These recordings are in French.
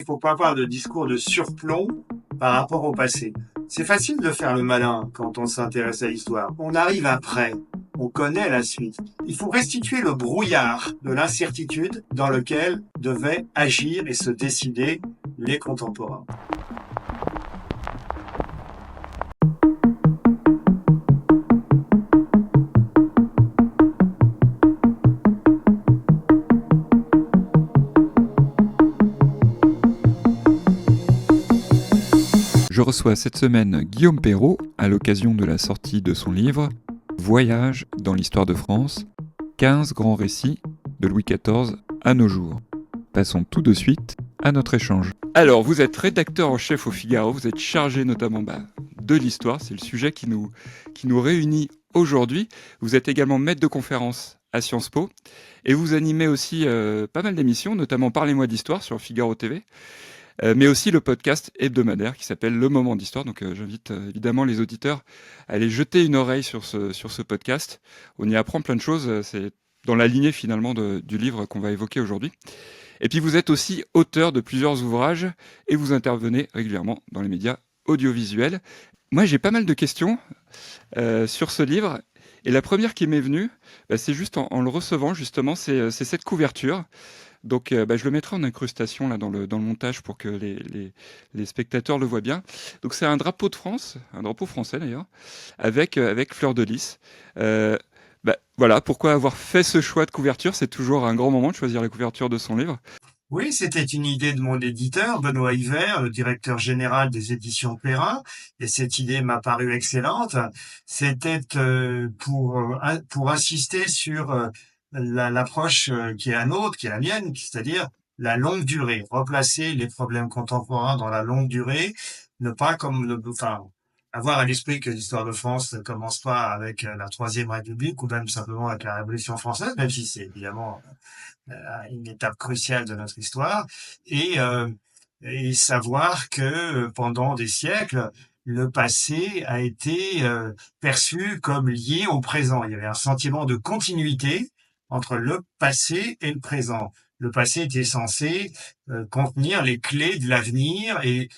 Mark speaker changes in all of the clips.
Speaker 1: Il faut pas avoir de discours de surplomb par rapport au passé. C'est facile de faire le malin quand on s'intéresse à l'histoire. On arrive après, on connaît la suite. Il faut restituer le brouillard de l'incertitude dans lequel devaient agir et se décider les contemporains.
Speaker 2: Je reçois cette semaine Guillaume Perrault à l'occasion de la sortie de son livre « Voyage dans l'histoire de France, 15 grands récits de Louis XIV à nos jours ». Passons tout de suite à notre échange. Alors, vous êtes rédacteur en chef au Figaro, vous êtes chargé notamment de l'histoire, c'est le sujet qui nous réunit aujourd'hui. Vous êtes également maître de conférence à Sciences Po et vous animez aussi pas mal d'émissions, notamment Parlez-moi d'histoire sur Figaro TV. Mais aussi le podcast hebdomadaire qui s'appelle Le Moment d'Histoire. Donc j'invite évidemment les auditeurs à aller jeter une oreille sur ce podcast. On y apprend plein de choses, c'est dans la lignée finalement du livre qu'on va évoquer aujourd'hui. Et puis vous êtes aussi auteur de plusieurs ouvrages et vous intervenez régulièrement dans les médias audiovisuels. Moi j'ai pas mal de questions sur ce livre. Et la première qui m'est venue, c'est juste en le recevant justement, c'est cette couverture. Donc, je le mettrai en incrustation là dans le montage pour que les spectateurs le voient bien. Donc, c'est un drapeau de France, un drapeau français d'ailleurs, avec fleur de lys. Voilà, pourquoi avoir fait ce choix de couverture? C'est toujours un grand moment de choisir la couverture de son livre.
Speaker 1: Oui, c'était une idée de mon éditeur, Benoît Hiver, le directeur général des éditions Perrin, et cette idée m'a paru excellente. C'était pour insister sur l'approche qui est la nôtre, qui est la mienne, c'est-à-dire la longue durée, replacer les problèmes contemporains dans la longue durée, ne pas avoir à l'esprit que l'histoire de France ne commence pas avec la Troisième République ou même simplement avec la Révolution française, même si c'est évidemment une étape cruciale de notre histoire, et, euh, et savoir que pendant des siècles, le passé a été perçu comme lié au présent. Il y avait un sentiment de continuité entre le passé et le présent. Le passé était censé contenir les clés de l'avenir et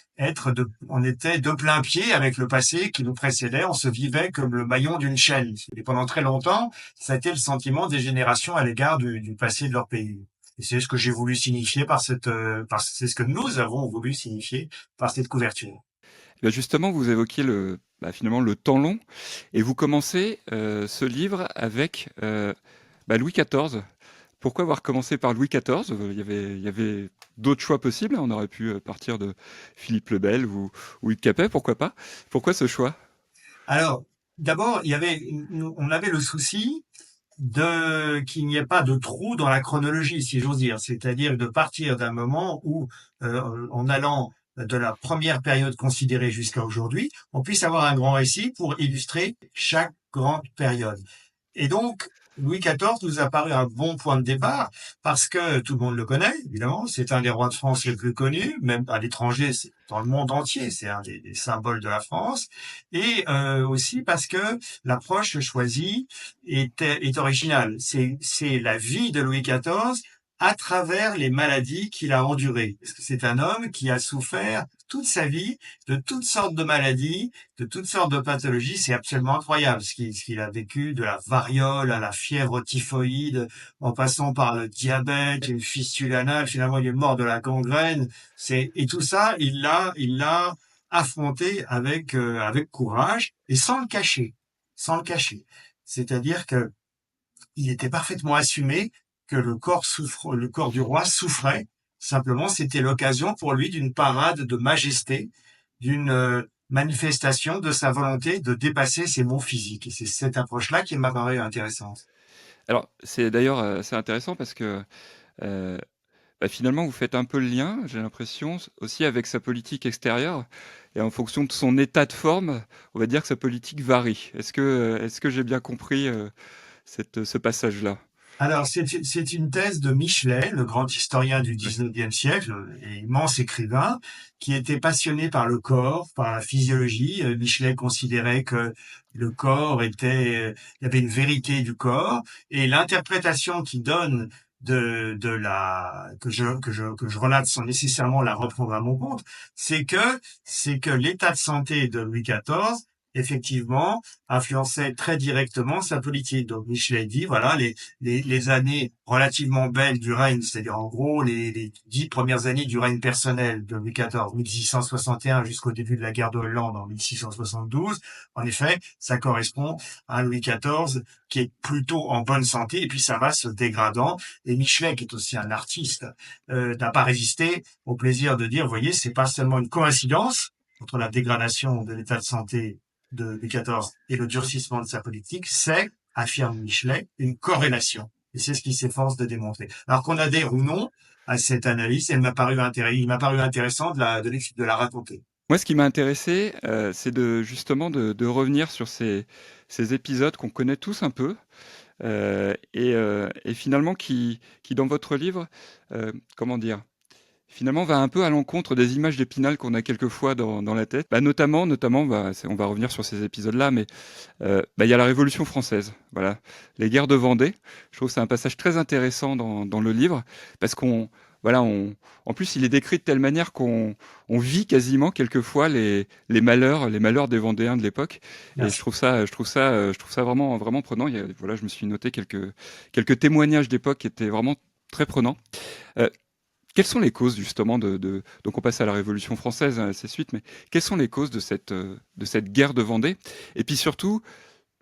Speaker 1: on était de plein pied avec le passé qui nous précédait. On se vivait comme le maillon d'une chaîne. Et pendant très longtemps, ça a été le sentiment des générations à l'égard du passé de leur pays. Et c'est ce que j'ai voulu signifier c'est ce que nous avons voulu signifier par cette couverture.
Speaker 2: Justement, vous évoquiez finalement le temps long et vous commencez ce livre avec Louis XIV. Pourquoi avoir commencé par Louis XIV? Il y avait d'autres choix possibles. On aurait pu partir de Philippe le Bel ou Hugues Capet, pourquoi pas? Pourquoi ce choix?
Speaker 1: Alors, d'abord, on avait le souci qu'il n'y ait pas de trou dans la chronologie, si j'ose dire. C'est-à-dire de partir d'un moment où, en allant de la première période considérée jusqu'à aujourd'hui, on puisse avoir un grand récit pour illustrer chaque grande période. Et donc, Louis XIV nous a paru un bon point de départ parce que tout le monde le connaît, évidemment. C'est un des rois de France les plus connus, même à l'étranger, c'est dans le monde entier. C'est un des symboles de la France. Et aussi parce que l'approche choisie est originale. C'est la vie de Louis XIV à travers les maladies qu'il a endurées. Parce que c'est un homme qui a souffert toute sa vie de toutes sortes de maladies, de toutes sortes de pathologies. C'est absolument incroyable ce qu'il a vécu, de la variole à la fièvre typhoïde, en passant par le diabète, une fistule anale. Finalement, il est mort de la gangrène. Et tout ça, il l'a affronté avec courage et sans le cacher, sans le cacher. C'est-à-dire que il était parfaitement assumé que le corps du roi souffrait. Simplement, c'était l'occasion pour lui d'une parade de majesté, d'une manifestation de sa volonté de dépasser ses maux physiques. Et c'est cette approche-là qui m'a paru intéressante.
Speaker 2: Alors, c'est d'ailleurs c'est intéressant parce que finalement, vous faites un peu le lien, j'ai l'impression, aussi avec sa politique extérieure. Et en fonction de son état de forme, on va dire que sa politique varie. Est-ce que j'ai bien compris ce passage-là?
Speaker 1: Alors, c'est une thèse de Michelet, le grand historien du
Speaker 2: Ouais.
Speaker 1: 19e siècle, et immense écrivain, qui était passionné par le corps, par la physiologie. Michelet considérait que le corps il y avait une vérité du corps, et l'interprétation qu'il donne que je relate sans nécessairement la reprendre à mon compte, c'est que l'état de santé de Louis XIV effectivement influençait très directement sa politique. Donc Michelet dit voilà les années relativement belles du règne, c'est-à-dire en gros les 10 premières années du règne personnel de Louis XIV, 1661 jusqu'au début de la guerre de Hollande en 1672. En effet, ça correspond à un Louis XIV qui est plutôt en bonne santé et puis ça va se dégradant. Et Michelet, qui est aussi un artiste, n'a pas résisté au plaisir de dire, vous voyez, c'est pas seulement une coïncidence entre la dégradation de l'état de santé de Louis XIV et le durcissement de sa politique, c'est, affirme Michelet, une corrélation. Et c'est ce qu'il s'efforce de démontrer. Alors qu'on adhère ou non à cette analyse, il m'a paru intéressant de la raconter.
Speaker 2: Moi, ce qui m'a intéressé, c'est justement de revenir sur ces épisodes qu'on connaît tous un peu, et finalement qui dans votre livre, comment dire? Finalement, va un peu à l'encontre des images d'Épinal qu'on a quelquefois dans la tête. Bah, notamment, on va revenir sur ces épisodes-là, mais il y a la Révolution française, voilà, les guerres de Vendée. Je trouve que c'est un passage très intéressant dans le livre, parce voilà, en plus, il est décrit de telle manière qu'on vit quasiment quelquefois les malheurs des Vendéens de l'époque. Et
Speaker 1: Merci.
Speaker 2: je trouve ça vraiment, vraiment prenant. Voilà, je me suis noté quelques témoignages d'époque qui étaient vraiment très prenants. Euh, Quelles sont les causes justement donc on passe à la Révolution française, hein, ces suites, mais quelles sont les causes de cette guerre de Vendée? Et puis surtout,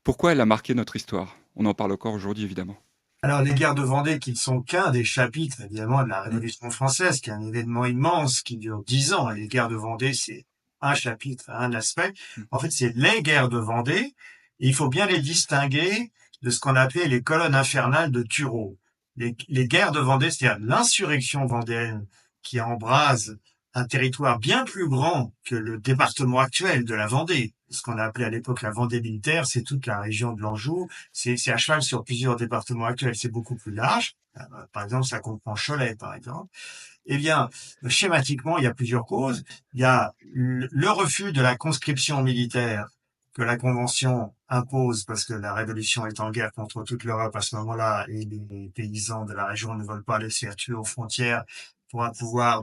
Speaker 2: pourquoi elle a marqué notre histoire? On en parle encore aujourd'hui, évidemment.
Speaker 1: Alors, les guerres de Vendée, qui ne sont qu'un des chapitres, évidemment, de la
Speaker 2: Mm.
Speaker 1: Révolution française, qui est un événement immense qui dure 10 ans. Et les guerres de Vendée, c'est un chapitre, un aspect.
Speaker 2: Mm.
Speaker 1: En fait, c'est les guerres de Vendée. Et il faut bien les distinguer de ce qu'on appelait les colonnes infernales de Turot. Les guerres de Vendée, c'est-à-dire l'insurrection vendéenne qui embrase un territoire bien plus grand que le département actuel de la Vendée. Ce qu'on a appelé à l'époque la Vendée militaire, c'est toute la région de l'Anjou, c'est à cheval sur plusieurs départements actuels, c'est beaucoup plus large. Par exemple, ça comprend Cholet, par exemple. Eh bien, schématiquement, il y a plusieurs causes. Il y a le refus de la conscription militaire que la Convention impose parce que la Révolution est en guerre contre toute l'Europe à ce moment-là et les paysans de la région ne veulent pas les faire tuer aux frontières pour un pouvoir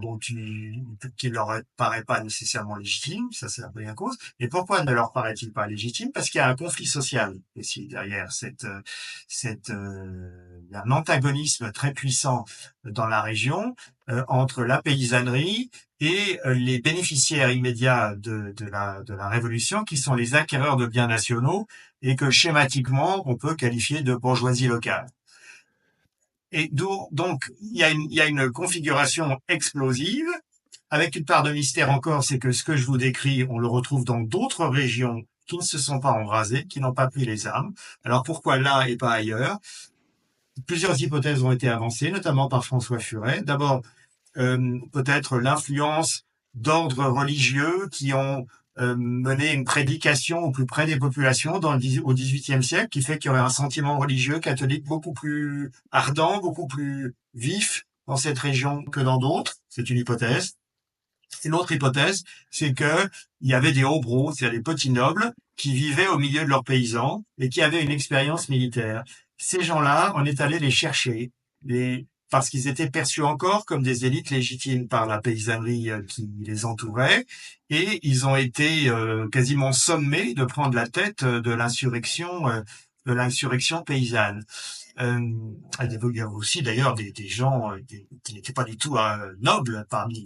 Speaker 1: qui leur paraît pas nécessairement légitime. Ça, c'est la première cause. Et pourquoi ne leur paraît-il pas légitime? Parce qu'il y a un conflit social ici derrière il y a un antagonisme très puissant dans la région entre la paysannerie et les bénéficiaires immédiats de la Révolution, qui sont les acquéreurs de biens nationaux et que schématiquement, on peut qualifier de bourgeoisie locale. Et donc, il y a une configuration explosive, avec une part de mystère encore, c'est que ce que je vous décris, on le retrouve dans d'autres régions qui ne se sont pas embrasées, qui n'ont pas pris les armes. Alors pourquoi là et pas ailleurs? Plusieurs hypothèses ont été avancées, notamment par François Furet. D'abord, peut-être l'influence d'ordres religieux qui ont mené une prédication au plus près des populations au XVIIIe siècle, qui fait qu'il y aurait un sentiment religieux catholique beaucoup plus ardent, beaucoup plus vif dans cette région que dans d'autres. C'est une hypothèse. Et l'autre hypothèse, c'est que il y avait des hobereaux, c'est-à-dire des petits nobles, qui vivaient au milieu de leurs paysans et qui avaient une expérience militaire. Ces gens-là, on est allé les chercher, parce qu'ils étaient perçus encore comme des élites légitimes par la paysannerie qui les entourait, et ils ont été quasiment sommés de prendre la tête de l'insurrection paysanne. Il y avait aussi d'ailleurs des gens qui n'étaient pas du tout nobles parmi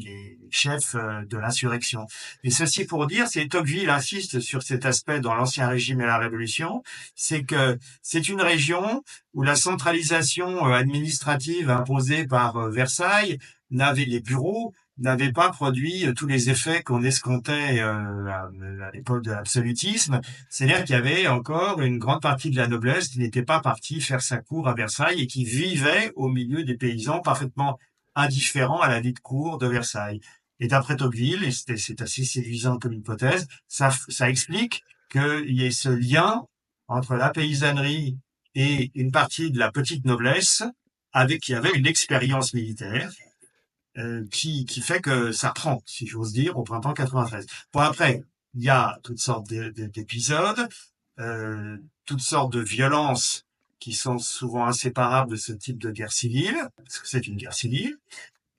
Speaker 1: les chefs de l'insurrection. Mais ceci pour dire, c'est Tocqueville insiste sur cet aspect dans l'Ancien Régime et la Révolution, c'est que c'est une région où la centralisation administrative imposée par Versailles les bureaux n'avait pas produit tous les effets qu'on escomptait à l'époque de l'absolutisme. C'est-à-dire qu'il y avait encore une grande partie de la noblesse qui n'était pas partie faire sa cour à Versailles et qui vivait au milieu des paysans parfaitement indifférents à la vie de cour de Versailles. Et d'après Tocqueville, et c'est assez séduisant comme hypothèse, ça explique qu'il y ait ce lien entre la paysannerie et une partie de la petite noblesse qui avait une expérience militaire qui fait que ça prend, si j'ose dire, au printemps 93. Bon, après, il y a toutes sortes d'épisodes, toutes sortes de violences qui sont souvent inséparables de ce type de guerre civile, parce que c'est une guerre civile.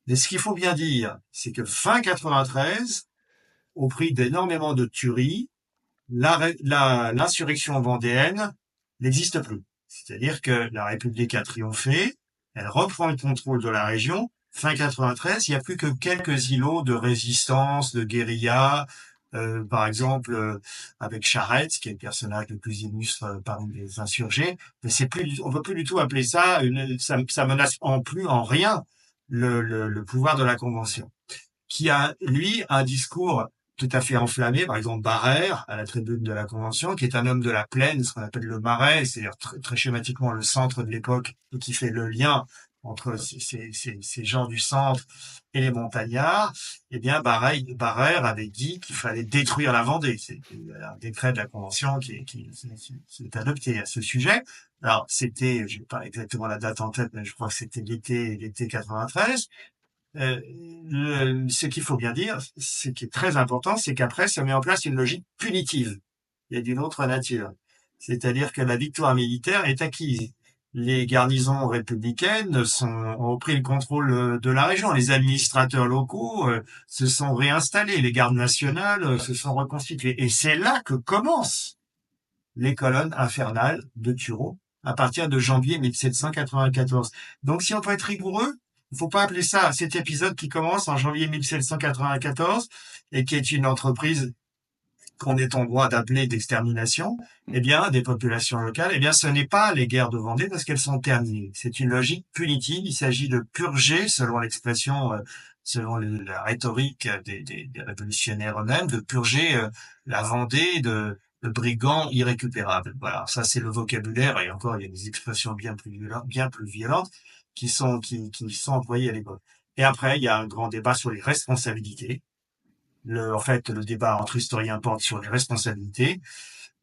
Speaker 1: Mais ce qu'il faut bien dire, c'est que fin 93, au prix d'énormément de tueries, l'insurrection vendéenne n'existe plus. C'est-à-dire que la République a triomphé, elle reprend le contrôle de la région. Fin 93, il n'y a plus que quelques îlots de résistance, de guérilla, par exemple avec Charette, qui est le personnage le plus illustre parmi les insurgés. Mais c'est plus, on peut plus du tout appeler ça ça menace en plus en rien le pouvoir de la Convention, qui a lui un discours tout à fait enflammé, par exemple Barrère, à la tribune de la Convention, qui est un homme de la plaine, ce qu'on appelle le Marais, c'est-à-dire très schématiquement le centre de l'époque, et qui fait le lien entre ces gens du centre et les montagnards. Eh bien, Barrère avait dit qu'il fallait détruire la Vendée. C'est un décret de la Convention qui s'est adopté à ce sujet. Alors, c'était, je n'ai pas exactement la date en tête, mais je crois que c'était l'été 93. Ce qu'il faut bien dire, ce qui est très important, c'est qu'après, ça met en place une logique punitive. Il y a d'une autre nature. C'est-à-dire que la victoire militaire est acquise. Les garnisons républicaines ont pris le contrôle de la région. Les administrateurs locaux se sont réinstallés. Les gardes nationales se sont reconstituées. Et c'est là que commencent les colonnes infernales de Turot à partir de janvier 1794. Donc, si on peut être rigoureux, il ne faut pas appeler ça cet épisode qui commence en janvier 1794 et qui est une entreprise qu'on est en droit d'appeler d'extermination, eh bien, des populations locales, eh bien, ce n'est pas les guerres de Vendée parce qu'elles sont terminées. C'est une logique punitive. Il s'agit de purger, selon l'expression, selon la rhétorique des révolutionnaires eux-mêmes, de purger la Vendée de brigands irrécupérables. Voilà, ça c'est le vocabulaire, et encore il y a des expressions bien plus violentes qui sont employées à l'époque. Et après, il y a un grand débat sur les responsabilités. En fait, le débat entre historiens porte sur les responsabilités.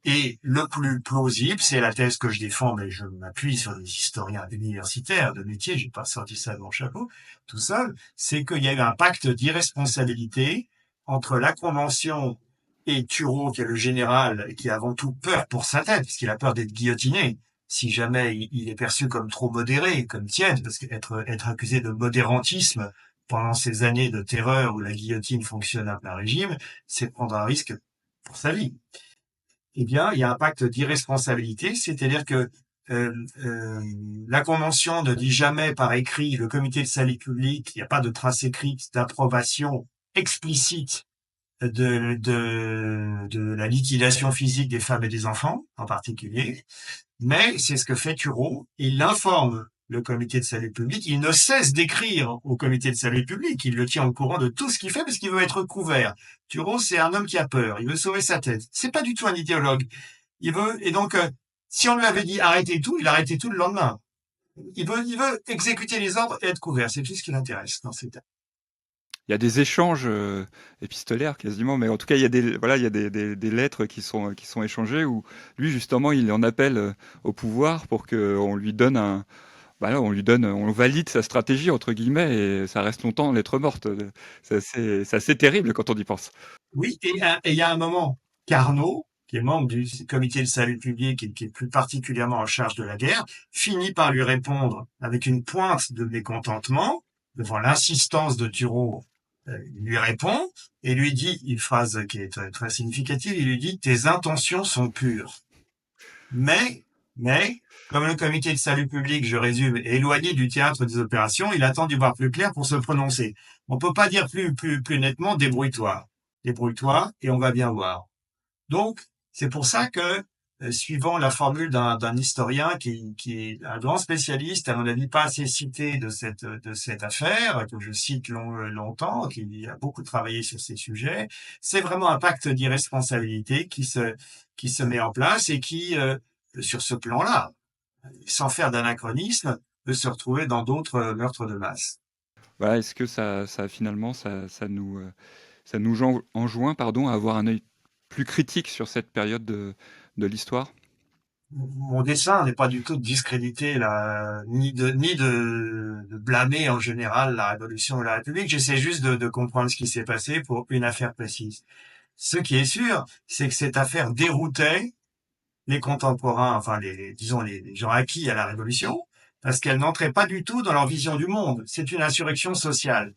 Speaker 1: Et le plus plausible, c'est la thèse que je défends, mais je m'appuie sur des historiens universitaires de métier, j'ai pas sorti ça de mon chapeau, tout seul, c'est qu'il y a eu un pacte d'irresponsabilité entre la Convention et Turot, qui est le général, qui a avant tout peur pour sa tête, parce qu'il a peur d'être guillotiné, si jamais il est perçu comme trop modéré, comme tiède, parce qu'être accusé de modérantisme pendant ces années de terreur où la guillotine fonctionne à plein régime, c'est prendre un risque pour sa vie. Eh bien, il y a un pacte d'irresponsabilité, c'est-à-dire que la Convention ne dit jamais par écrit, le comité de salut public, il n'y a pas de trace écrite d'approbation explicite de la liquidation physique des femmes et des enfants, en particulier, mais c'est ce que fait Turot. Il informe le comité de salut public. Il ne cesse d'écrire au comité de salut public. Il le tient au courant de tout ce qu'il fait parce qu'il veut être couvert. Turot, c'est un homme qui a peur. Il veut sauver sa tête. C'est pas du tout un idéologue. Il veut, et donc, si on lui avait dit arrêtez tout, il arrêtait tout le lendemain. Il veut exécuter les ordres et être couvert. C'est tout ce qui l'intéresse dans ces termes.
Speaker 2: Il y a des échanges épistolaires quasiment, mais en tout cas il y a des lettres qui sont échangées où lui justement il en appelle au pouvoir pour qu'on lui donne on valide sa stratégie entre guillemets et ça reste longtemps lettre morte. C'est assez terrible quand on y pense.
Speaker 1: Oui, et il y a un moment, Carnot, qui est membre du comité de salut public et qui est plus particulièrement en charge de la guerre, finit par lui répondre avec une pointe de mécontentement devant l'insistance de Turot. Il lui répond et lui dit une phrase qui est très, très significative. Il lui dit: tes intentions sont pures. Mais, comme le comité de salut public, je résume, est éloigné du théâtre des opérations, il attend d'y voir plus clair pour se prononcer. On peut pas dire plus nettement: débrouille-toi. Débrouille-toi et on va bien voir. Donc, c'est pour ça que, suivant la formule d'un historien qui est un grand spécialiste, à mon avis pas assez cité de cette affaire, que je cite longtemps, qui a beaucoup travaillé sur ces sujets, c'est vraiment un pacte d'irresponsabilité qui se met en place et qui, sur ce plan-là, sans faire d'anachronisme, peut se retrouver dans d'autres meurtres de masse.
Speaker 2: Voilà, est-ce que finalement ça nous enjoint pardon à avoir un œil plus critique sur cette période de l'histoire?
Speaker 1: Mon dessein n'est pas du tout de discréditer ni de blâmer en général la Révolution ou la République. J'essaie juste de comprendre ce qui s'est passé pour une affaire précise. Ce qui est sûr, c'est que cette affaire déroutait les contemporains, enfin disons les gens acquis à la Révolution, parce qu'elle n'entrait pas du tout dans leur vision du monde. C'est une insurrection sociale.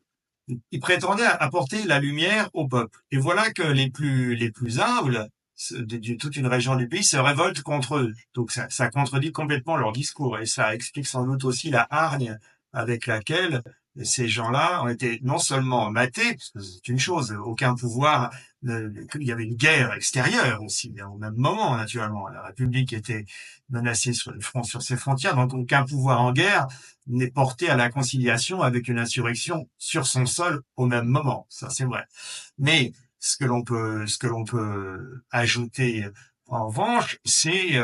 Speaker 1: Ils prétendaient apporter la lumière au peuple. Et voilà que les plus humbles de toute une région du pays se révoltent contre eux. Donc ça contredit complètement leur discours et ça explique sans doute aussi la hargne avec laquelle ces gens-là ont été non seulement matés, parce que c'est une chose, aucun pouvoir, il y avait une guerre extérieure aussi, mais au même moment, naturellement. La République était menacée sur le front, sur ses frontières, donc aucun pouvoir en guerre n'est porté à la conciliation avec une insurrection sur son sol au même moment. Ça, c'est vrai. Mais ce que l'on peut ajouter en revanche, c'est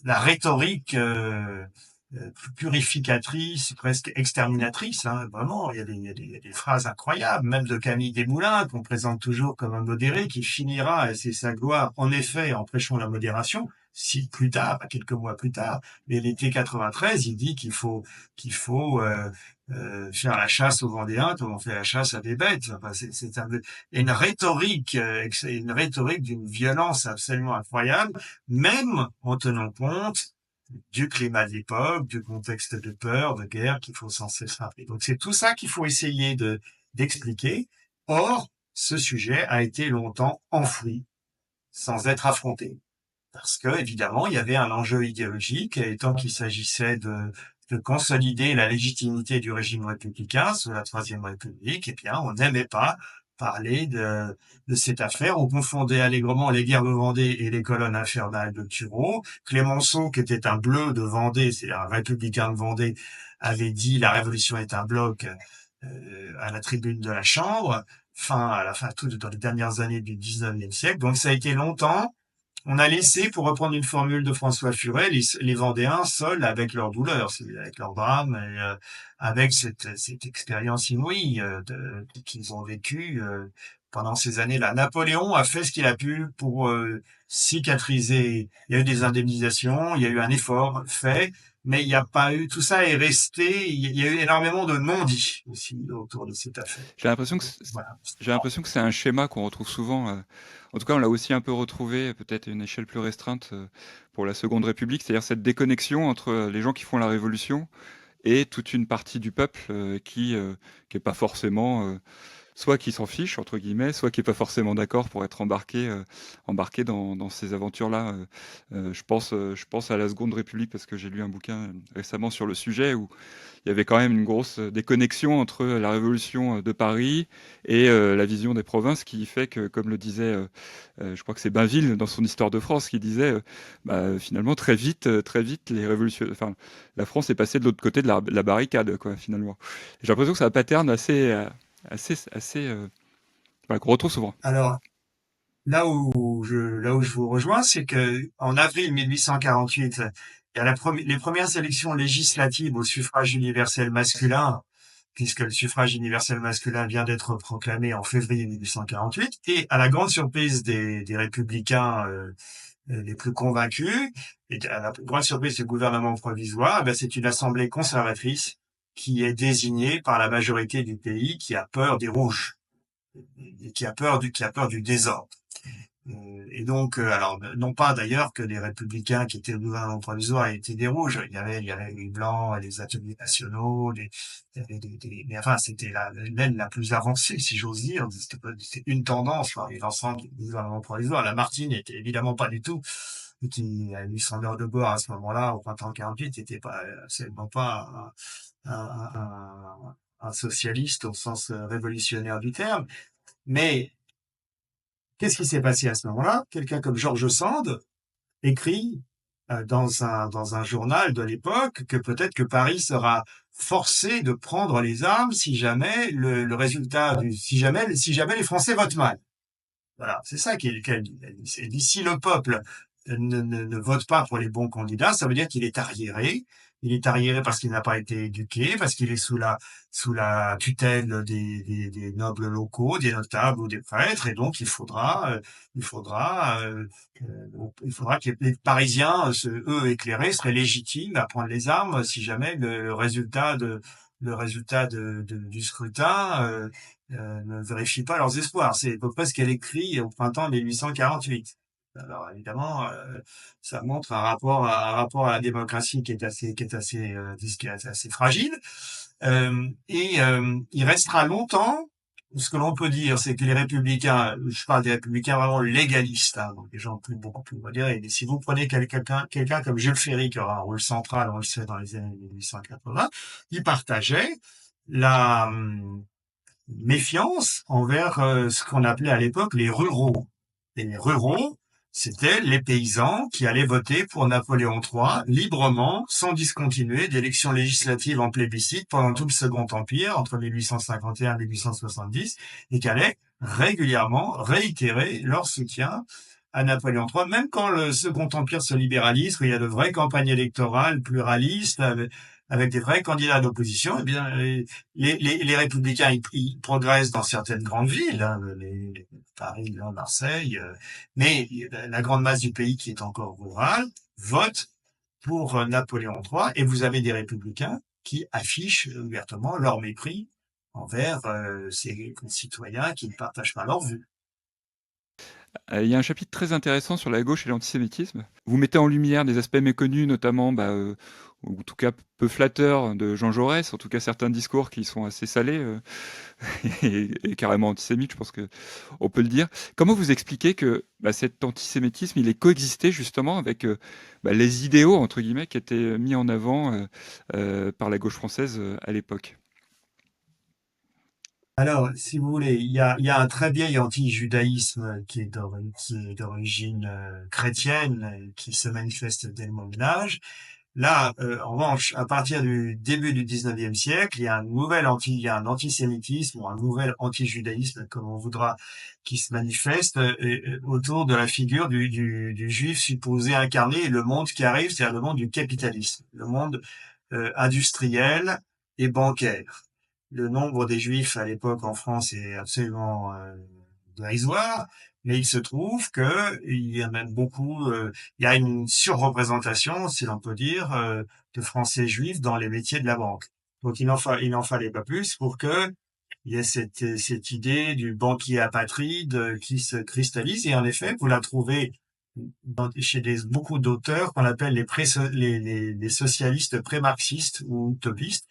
Speaker 1: la rhétorique purificatrice, presque exterminatrice. Hein, vraiment, il y a des phrases incroyables, même de Camille Desmoulins, qu'on présente toujours comme un modéré, qui finira, et c'est sa gloire, en effet, en prêchant la modération. Si plus tard, quelques mois plus tard, mais l'été 93, il dit qu'il faut faire la chasse aux Vendéens comme on fait la chasse à des bêtes. Enfin, c'est une rhétorique d'une violence absolument incroyable, même en tenant compte du climat de l'époque, du contexte de peur, de guerre qu'il faut sans cesse rappeler. Donc c'est tout ça qu'il faut essayer d'expliquer. Or, ce sujet a été longtemps enfoui sans être affronté. Parce que, évidemment, il y avait un enjeu idéologique, étant qu'il s'agissait de consolider la légitimité du régime républicain sous la Troisième République, eh bien, on n'aimait pas parler de cette affaire. On confondait allègrement les guerres de Vendée et les colonnes infernales de Turreau. Clémenceau, qui était un bleu de Vendée, c'est un républicain de Vendée, avait dit la révolution est un bloc à la tribune de la Chambre, tout dans les dernières années du 19e siècle. Donc ça a été longtemps. On a laissé, pour reprendre une formule de François Furet, les Vendéens seuls avec leur douleur, avec leur drame, et, avec cette expérience inouïe qu'ils ont vécue pendant ces années-là. Napoléon a fait ce qu'il a pu pour cicatriser. Il y a eu des indemnisations, il y a eu un effort fait, mais il n'y a pas eu. Tout ça est resté. Il y a eu énormément de non-dits aussi autour de cette affaire.
Speaker 2: J'ai l'impression que
Speaker 1: Voilà.
Speaker 2: j'ai l'impression que c'est un schéma qu'on retrouve souvent. En tout cas, on l'a aussi un peu retrouvé, peut-être à une échelle plus restreinte, pour la Seconde République, c'est-à-dire cette déconnexion entre les gens qui font la révolution et toute une partie du peuple qui est pas forcément soit qui s'en fiche entre guillemets, soit qui est pas forcément d'accord pour être embarqué dans ces aventures-là. Je pense à la Seconde République parce que j'ai lu un bouquin récemment sur le sujet où il y avait quand même une grosse déconnexion entre la révolution de Paris et la vision des provinces qui fait que, comme le disait, je crois que c'est Bainville dans son Histoire de France qui disait, finalement très vite enfin, la France est passée de l'autre côté de la barricade, quoi, finalement. J'ai l'impression que c'est un pattern assez, voilà, qu'on retrouve souvent.
Speaker 1: Alors, là où je vous rejoins, c'est que en avril 1848, il y a les premières élections législatives au suffrage universel masculin, puisque le suffrage universel masculin vient d'être proclamé en février 1848, et à la grande surprise des républicains les plus convaincus, et à la grande surprise du gouvernement provisoire, eh ben, c'est une assemblée conservatrice qui est désignée par la majorité du pays qui a peur des rouges et qui a peur du désordre. Et donc, alors non pas d'ailleurs que les républicains qui étaient au gouvernement provisoire étaient des rouges. Il y avait les blancs, les ateliers nationaux, il y avait mais enfin c'était l'aile la plus avancée, si j'ose dire. C'était une tendance parmi l'ensemble du gouvernement provisoire. Lamartine n'était évidemment pas du tout, qui a mis son heure de bord à ce moment-là, au printemps 48, n'était pas absolument pas un socialiste au sens révolutionnaire du terme. Mais qu'est-ce qui s'est passé à ce moment-là? Quelqu'un comme George Sand écrit dans un journal de l'époque que peut-être que Paris sera forcé de prendre les armes si jamais le résultat si jamais les Français votent mal. Voilà, c'est ça qu'elle dit. Elle dit si le peuple ne vote pas pour les bons candidats, ça veut dire qu'il est arriéré. Il est arriéré parce qu'il n'a pas été éduqué, parce qu'il est sous la tutelle des nobles locaux, des notables ou des prêtres, et donc il faudra, il faudra que les Parisiens, eux éclairés, seraient légitimes à prendre les armes si jamais le résultat du scrutin ne vérifie pas leurs espoirs. C'est à peu près ce qu'elle écrit au printemps 1848. Alors évidemment, ça montre un rapport à la démocratie qui est assez fragile. Il restera longtemps. Ce que l'on peut dire, c'est que les républicains, je parle des républicains vraiment légalistes, hein, donc des gens beaucoup plus modérés. Et si vous prenez quelqu'un comme Jules Ferry, qui aura un rôle central, on le sait, dans les années 1880, il partageait la méfiance envers ce qu'on appelait à l'époque les ruraux. Et les ruraux, c'était les paysans qui allaient voter pour Napoléon III librement, sans discontinuer, d'élections législatives en plébiscite pendant tout le Second Empire, entre 1851 et 1870, et qui allaient régulièrement réitérer leur soutien à Napoléon III, même quand le Second Empire se libéralise, où il y a de vraies campagnes électorales pluralistes, avec des vrais candidats d'opposition, eh bien, les républicains, ils progressent dans certaines grandes villes, hein, Paris, Lyon, Marseille, mais la grande masse du pays qui est encore rural vote pour Napoléon III, et vous avez des républicains qui affichent ouvertement leur mépris envers ces concitoyens qui ne partagent pas leurs vues.
Speaker 2: Il y a un chapitre très intéressant sur la gauche et l'antisémitisme. Vous mettez en lumière des aspects méconnus, notamment, ou en tout cas peu flatteurs, de Jean Jaurès, en tout cas certains discours qui sont assez salés et carrément antisémites, je pense qu'on peut le dire. Comment vous expliquez que cet antisémitisme, il est coexisté justement avec les idéaux, entre guillemets, qui étaient mis en avant par la gauche française à l'époque?
Speaker 1: Alors, si vous voulez, il y a un très vieil anti-judaïsme qui est d'origine chrétienne, qui se manifeste dès le Moyen Âge. Là, en revanche, à partir du début du 19e siècle, il y a un antisémitisme ou un nouvel anti-judaïsme, comme on voudra, qui se manifeste autour de la figure du juif supposé incarner le monde qui arrive, c'est-à-dire le monde du capitalisme, le monde industriel et bancaire. Le nombre des juifs à l'époque en France est absolument dérisoire, mais il se trouve que il y a même beaucoup, il y a une surreprésentation, si l'on peut dire, de Français juifs dans les métiers de la banque. Donc il n'en fallait pas plus pour que il y ait cette idée du banquier apatride qui se cristallise. Et en effet, vous la trouvez chez beaucoup d'auteurs qu'on appelle les socialistes pré-marxistes ou utopistes.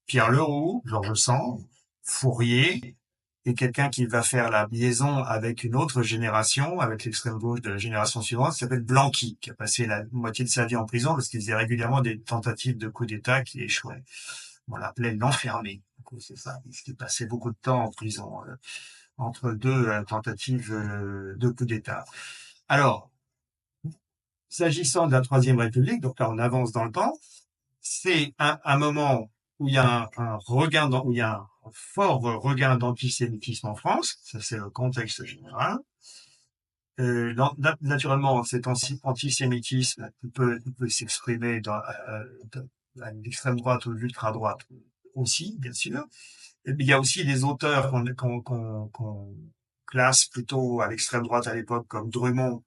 Speaker 1: Pierre Leroux, Georges Sand, Fourier, et quelqu'un qui va faire la liaison avec une autre génération, avec l'extrême gauche de la génération suivante, qui s'appelle Blanqui, qui a passé la moitié de sa vie en prison parce qu'il faisait régulièrement des tentatives de coup d'État qui échouaient. On l'appelait l'enfermé. C'est ça. Il passait beaucoup de temps en prison, entre deux tentatives de coup d'État. Alors, s'agissant de la Troisième République, donc là on avance dans le temps, c'est un moment où il y a un regain, où il y a un fort regain d'antisémitisme en France. Ça, c'est le contexte général. Naturellement, cet antisémitisme peut s'exprimer à l'extrême droite ou l'ultra droite aussi, bien sûr. Et puis, il y a aussi des auteurs qu'on classe plutôt à l'extrême droite à l'époque, comme Drummond,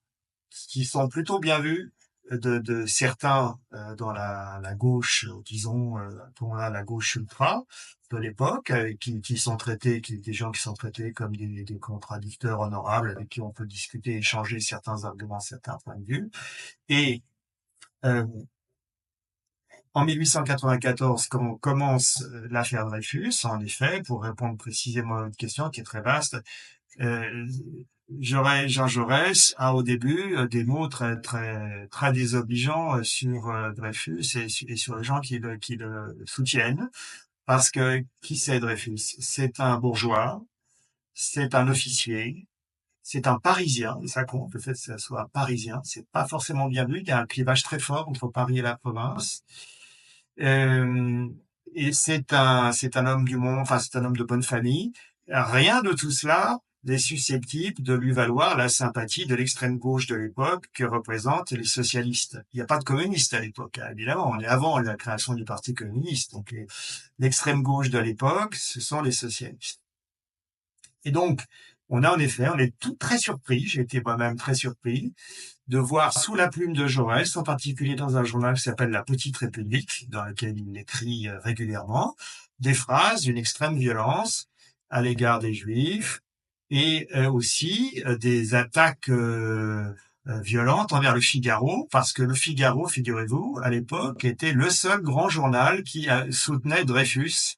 Speaker 1: qui sont plutôt bien vus de certains dans la gauche, disons, qu'on a la gauche ultra de l'époque, qui sont traités, des gens qui sont traités comme des contradicteurs honorables avec qui on peut discuter, échanger certains arguments, certains points de vue. Et euh, en 1894, quand commence l'affaire Dreyfus, en effet, pour répondre précisément à votre question qui est très vaste, euh, Jean Jaurès a au début des mots très désobligeants sur Dreyfus et sur les gens qui le soutiennent. Parce que qui c'est Dreyfus? C'est un bourgeois, c'est un officier, c'est un Parisien, et ça compte, le fait que ce soit un Parisien. C'est pas forcément bien vu, il y a un clivage très fort entre Paris et la province. Euh, et c'est un homme du monde, enfin c'est un homme de bonne famille. Rien de tout cela n'est susceptible de lui valoir la sympathie de l'extrême gauche de l'époque que représentent les socialistes. Il n'y a pas de communistes à l'époque, hein, évidemment. On est avant la création du Parti communiste. Donc l'extrême gauche de l'époque, ce sont les socialistes. Et donc, on est tout très surpris, j'ai été moi-même très surpris, de voir sous la plume de Jaurès, en particulier dans un journal qui s'appelle La Petite République, dans lequel il écrit régulièrement, des phrases d'une extrême violence à l'égard des Juifs et aussi des attaques violente envers le Figaro, parce que le Figaro, figurez-vous, à l'époque, était le seul grand journal qui soutenait Dreyfus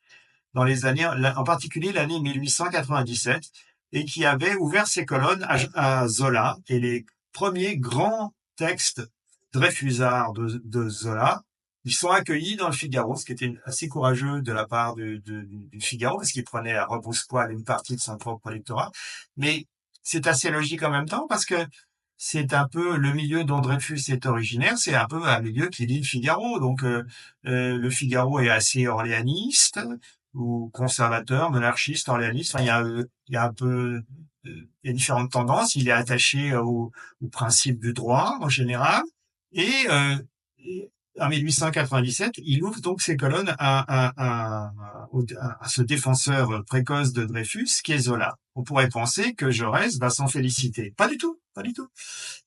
Speaker 1: dans les années, en particulier l'année 1897, et qui avait ouvert ses colonnes à Zola. Et les premiers grands textes dreyfusards de Zola, ils sont accueillis dans le Figaro, ce qui était assez courageux de la part du Figaro, parce qu'il prenait à rebrousse-poil une partie de son propre lectorat. Mais c'est assez logique en même temps, parce que c'est un peu le milieu dont Dreyfus est originaire, c'est un peu un milieu qui lit le Figaro. Donc le Figaro est assez orléaniste ou conservateur, monarchiste, orléaniste. Enfin, il y a un peu il y a différentes tendances. Il est attaché au principe du droit en général. Et en 1897, il ouvre donc ses colonnes à ce défenseur précoce de Dreyfus, qui est Zola. On pourrait penser que Jaurès va s'en féliciter. Pas du tout, pas du tout.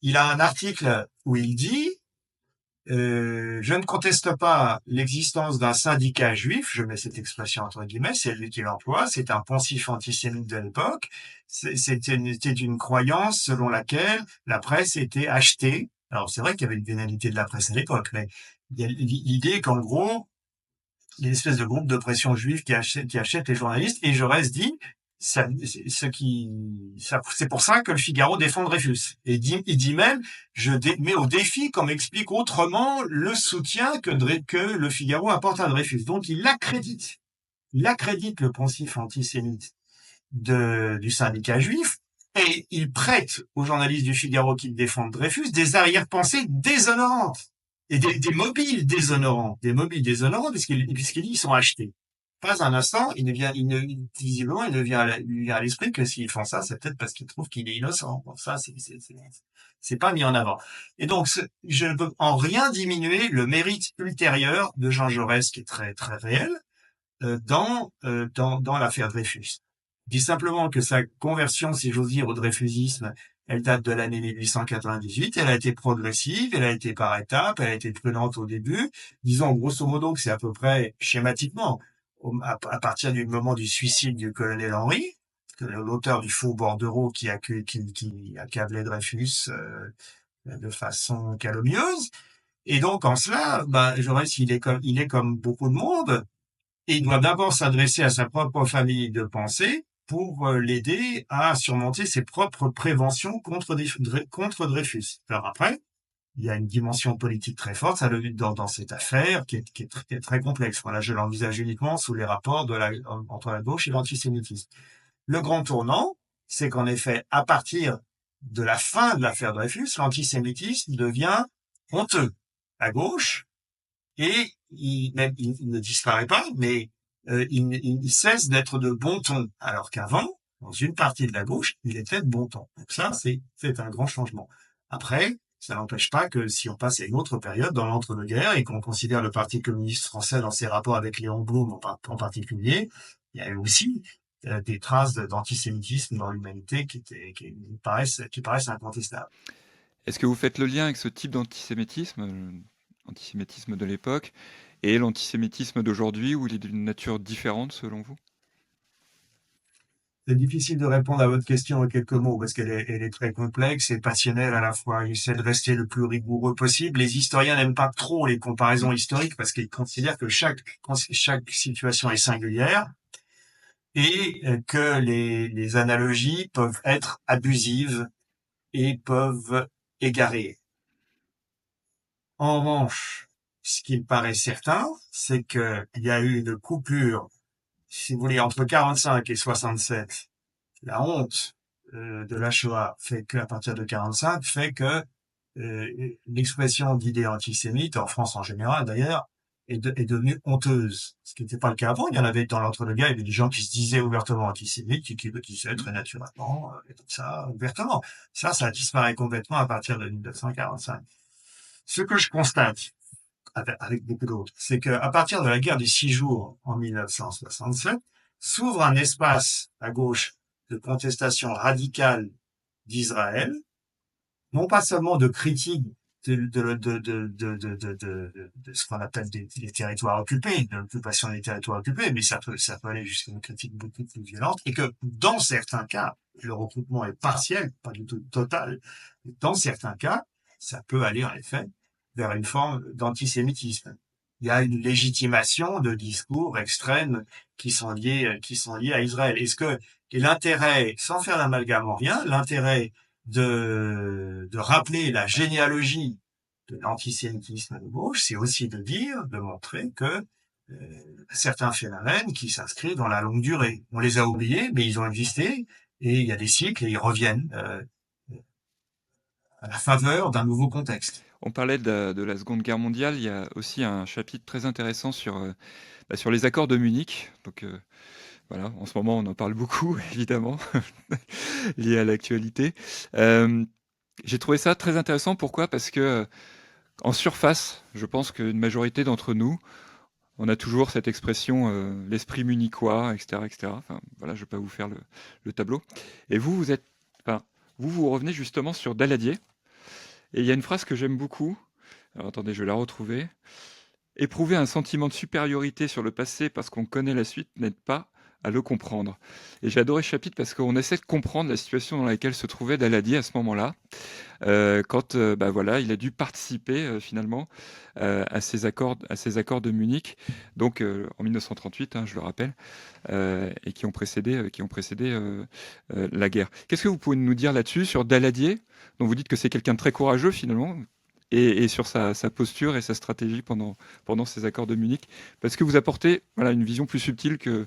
Speaker 1: Il a un article où il dit je ne conteste pas l'existence d'un syndicat juif, je mets cette expression entre guillemets, c'est lui qui l'emploie, c'est un poncif antisémite de l'époque, c'était une croyance selon laquelle la presse était achetée. Alors c'est vrai qu'il y avait une vénalité de la presse à l'époque, mais il y a l'idée qu'en gros, il y a une espèce de groupe de pression juive qui achète les journalistes, et Jaurès dit, c'est pour ça que le Figaro défend Dreyfus. Et il dit même, je mets au défi qu'on m'explique autrement le soutien que le Figaro apporte à Dreyfus. Donc il accrédite le poncif antisémite du syndicat juif, et il prête aux journalistes du Figaro qui défendent Dreyfus des arrière-pensées déshonorantes. Et des mobiles déshonorants, puisqu'il dit ils sont achetés. Pas un instant, visiblement, il ne vient lui à l'esprit que s'ils font ça, c'est peut-être parce qu'ils trouvent qu'il est innocent. Bon, ça, c'est pas mis en avant. Et donc, je ne peux en rien diminuer le mérite ultérieur de Jean Jaurès, qui est très, très réel, dans l'affaire Dreyfus. Je dis simplement que sa conversion, si j'ose dire, au dreyfusisme, elle date de l'année 1898, elle a été progressive, elle a été par étapes, elle a été prudente au début. Disons grosso modo que c'est à peu près schématiquement à partir du moment du suicide du colonel Henry, l'auteur du faux bordereau qui accablait Dreyfus de façon calomnieuse. Et donc en cela, Jaurès, il est comme beaucoup de monde, et il doit d'abord s'adresser à sa propre famille de pensée pour l'aider à surmonter ses propres préventions contre Dreyfus. Alors après, il y a une dimension politique très forte dans cette affaire qui est très complexe. Voilà, je l'envisage uniquement sous les rapports entre la gauche et l'antisémitisme. Le grand tournant, c'est qu'en effet, à partir de la fin de l'affaire Dreyfus, l'antisémitisme devient honteux à gauche, et il ne disparaît pas, mais il cesse d'être de bon ton, alors qu'avant, dans une partie de la gauche, il était de bon ton. Donc ça, c'est un grand changement. Après, ça n'empêche pas que si on passe à une autre période, dans l'entre-deux-guerres, et qu'on considère le Parti communiste français dans ses rapports avec Léon Blum en particulier, il y a eu aussi des traces d'antisémitisme dans l'humanité qui paraissent incontestables.
Speaker 2: Est-ce que vous faites le lien avec ce type d'antisémitisme, antisémitisme de l'époque, et l'antisémitisme d'aujourd'hui, où il est d'une nature différente selon vous?
Speaker 1: C'est difficile de répondre à votre question en quelques mots parce qu'elle est très complexe et passionnelle à la fois. J'essaie de rester le plus rigoureux possible. Les historiens n'aiment pas trop les comparaisons historiques parce qu'ils considèrent que chaque situation est singulière et que les analogies peuvent être abusives et peuvent égarer. En revanche, ce qui me paraît certain, c'est qu'il y a eu une coupure, si vous voulez, entre 45 et 67. La honte de la Shoah fait qu'à partir de 45, fait que l'expression d'idées antisémites, en France en général d'ailleurs, est devenue honteuse. Ce qui n'était pas le cas avant. Il y en avait dans l'entre-deux-guerres, il y avait des gens qui se disaient ouvertement antisémites, qui le disaient très naturellement, et tout ça, ouvertement. Ça a disparu complètement à partir de 1945. Ce que je constate, avec beaucoup d'autres, c'est qu'à partir de la guerre des 6 jours en 1967, s'ouvre un espace à gauche de contestation radicale d'Israël, non pas seulement de critique de ce qu'on appelle des territoires occupés, de l'occupation des territoires occupés, mais ça peut aller jusqu'à une critique beaucoup plus violente, et que dans certains cas, le regroupement est partiel, pas du tout total, mais dans certains cas, ça peut aller en effet vers une forme d'antisémitisme. Il y a une légitimation de discours extrêmes qui sont liés à Israël. Et l'intérêt, sans faire l'amalgame en rien, l'intérêt de rappeler la généalogie de l'antisémitisme de gauche, c'est aussi de dire, de montrer que certains phénomènes qui s'inscrivent dans la longue durée. On les a oubliés, mais ils ont existé, et il y a des cycles, et ils reviennent à la faveur d'un nouveau contexte.
Speaker 2: On parlait de la Seconde Guerre mondiale, il y a aussi un chapitre très intéressant sur les accords de Munich. Donc voilà, en ce moment on en parle beaucoup, évidemment, lié à l'actualité. J'ai trouvé ça très intéressant. Pourquoi? Parce que en surface, je pense qu'une majorité d'entre nous, on a toujours cette expression l'esprit munichois, etc., etc. Enfin, voilà, je ne vais pas vous faire le tableau. Et vous, enfin, vous revenez justement sur Daladier. Et il y a une phrase que j'aime beaucoup. Alors attendez, je vais la retrouver. Éprouver un sentiment de supériorité sur le passé parce qu'on connaît la suite n'aide pas à le comprendre. Et j'ai adoré ce chapitre parce qu'on essaie de comprendre la situation dans laquelle se trouvait Daladier à ce moment-là, quand bah voilà, il a dû participer finalement à ces accords de Munich, donc en 1938, hein, je le rappelle, et qui ont précédé la guerre. Qu'est-ce que vous pouvez nous dire là-dessus sur Daladier, dont vous dites que c'est quelqu'un de très courageux finalement, et sur sa posture et sa stratégie pendant ces accords de Munich, parce que vous apportez voilà, une vision plus subtile que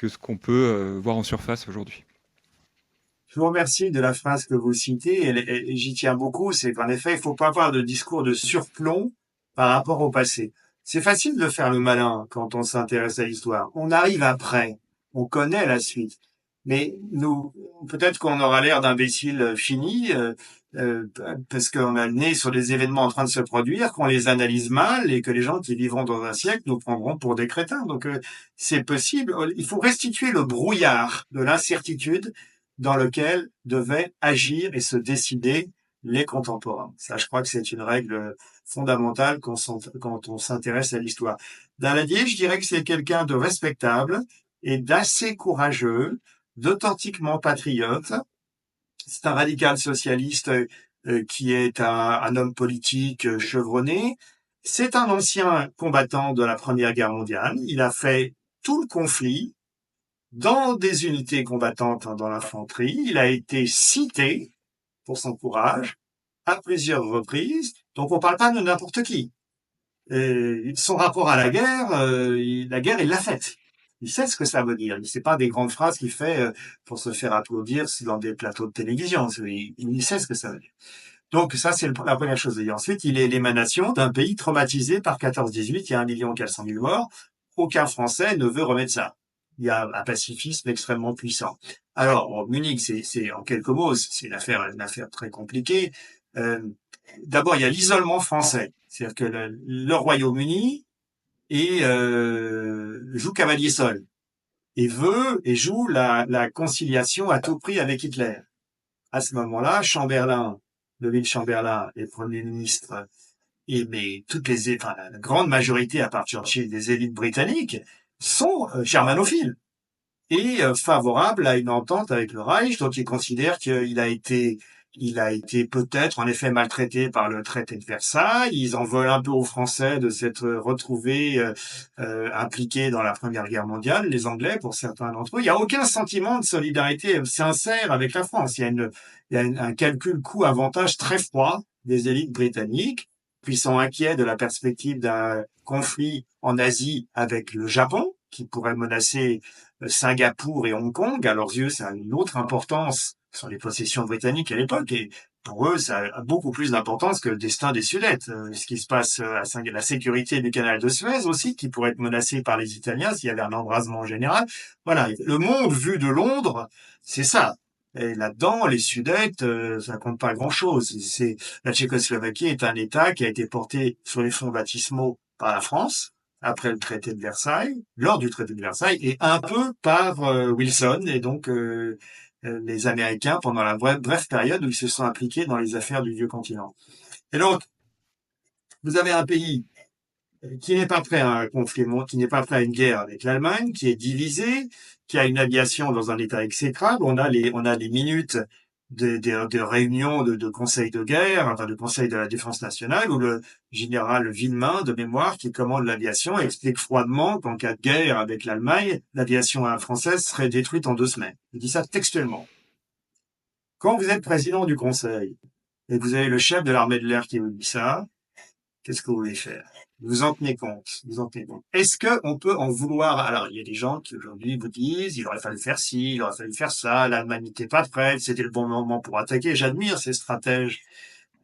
Speaker 2: ce qu'on peut voir en surface aujourd'hui.
Speaker 1: Je vous remercie de la phrase que vous citez, et j'y tiens beaucoup, c'est qu'en effet, il ne faut pas avoir de discours de surplomb par rapport au passé. C'est facile de faire le malin quand on s'intéresse à l'histoire. On arrive après, on connaît la suite. Mais nous, peut-être qu'on aura l'air d'imbéciles finis, euh, parce qu'on a le nez sur des événements en train de se produire, qu'on les analyse mal, et que les gens qui vivront dans un siècle nous prendront pour des crétins. Donc c'est possible. Il faut restituer le brouillard de l'incertitude dans lequel devaient agir et se décider les contemporains. Ça, je crois que c'est une règle fondamentale quand on s'intéresse à l'histoire. Daladier, je dirais que c'est quelqu'un de respectable et d'assez courageux, d'authentiquement patriote. C'est un radical socialiste qui est un homme politique chevronné. C'est un ancien combattant de la Première Guerre mondiale. Il a fait tout le conflit dans des unités combattantes dans l'infanterie. Il a été cité pour son courage à plusieurs reprises. Donc on parle pas de n'importe qui. Son rapport à la guerre, il l'a faite. Il sait ce que ça veut dire. C'est pas des grandes phrases qu'il fait pour se faire applaudir dans des plateaux de télévision. Il sait ce que ça veut dire. Donc ça, c'est la première chose. Et ensuite, il est l'émanation d'un pays traumatisé par 14-18. Il y a 1,4 million morts. Aucun Français ne veut remettre ça. Il y a un pacifisme extrêmement puissant. Alors, Munich, c'est en quelques mots, c'est une affaire très compliquée. D'abord, il y a l'isolement français. C'est-à-dire que le Royaume-Uni joue cavalier seul et joue la conciliation à tout prix avec Hitler. À ce moment-là, Neville Chamberlain est Premier ministre, mais la grande majorité, à part Churchill, des élites britanniques sont germanophiles et favorables à une entente avec le Reich, dont ils considèrent il a été peut-être en effet maltraité par le traité de Versailles. Ils en veulent un peu aux Français de s'être retrouvés impliqués dans la Première Guerre mondiale, les Anglais pour certains d'entre eux. Il n'y a aucun sentiment de solidarité sincère avec la France. Il y a un calcul coût-avantage très froid des élites britanniques, puis sont inquiets de la perspective d'un conflit en Asie avec le Japon, qui pourrait menacer Singapour et Hong Kong. À leurs yeux, ça a une autre importance sur les possessions britanniques à l'époque, et pour eux, ça a beaucoup plus d'importance que le destin des Sudètes. Ce qui se passe la sécurité du canal de Suez aussi, qui pourrait être menacée par les Italiens s'il y avait un embrasement général. Voilà, le monde vu de Londres, c'est ça. Et là-dedans, les Sudètes, ça compte pas grand-chose. La Tchécoslovaquie est un État qui a été porté sur les fonds baptismaux par la France après le traité de Versailles, lors du traité de Versailles, et un peu par Wilson, et donc les Américains pendant la brève période où ils se sont impliqués dans les affaires du vieux continent. Et donc, Vous avez un pays qui n'est pas prêt à un conflit, qui n'est pas prêt à une guerre avec l'Allemagne, qui est divisé, qui a une aviation dans un état exécrable. On a les minutes de réunions de conseil de guerre, enfin de conseil de la défense nationale, où le général Villemain, de mémoire, qui commande l'aviation, explique froidement qu'en cas de guerre avec l'Allemagne, l'aviation française serait détruite en 2 semaines. Il dit ça textuellement. Quand vous êtes président du conseil et que vous avez le chef de l'armée de l'air qui vous dit ça, qu'est-ce que vous voulez faire? Vous en tenez compte. Vous en tenez compte. Est-ce que on peut en vouloir? Alors, il y a des gens qui aujourd'hui vous disent, il aurait fallu faire ci, il aurait fallu faire ça, l'Allemagne n'était pas prête, c'était le bon moment pour attaquer. J'admire ces stratèges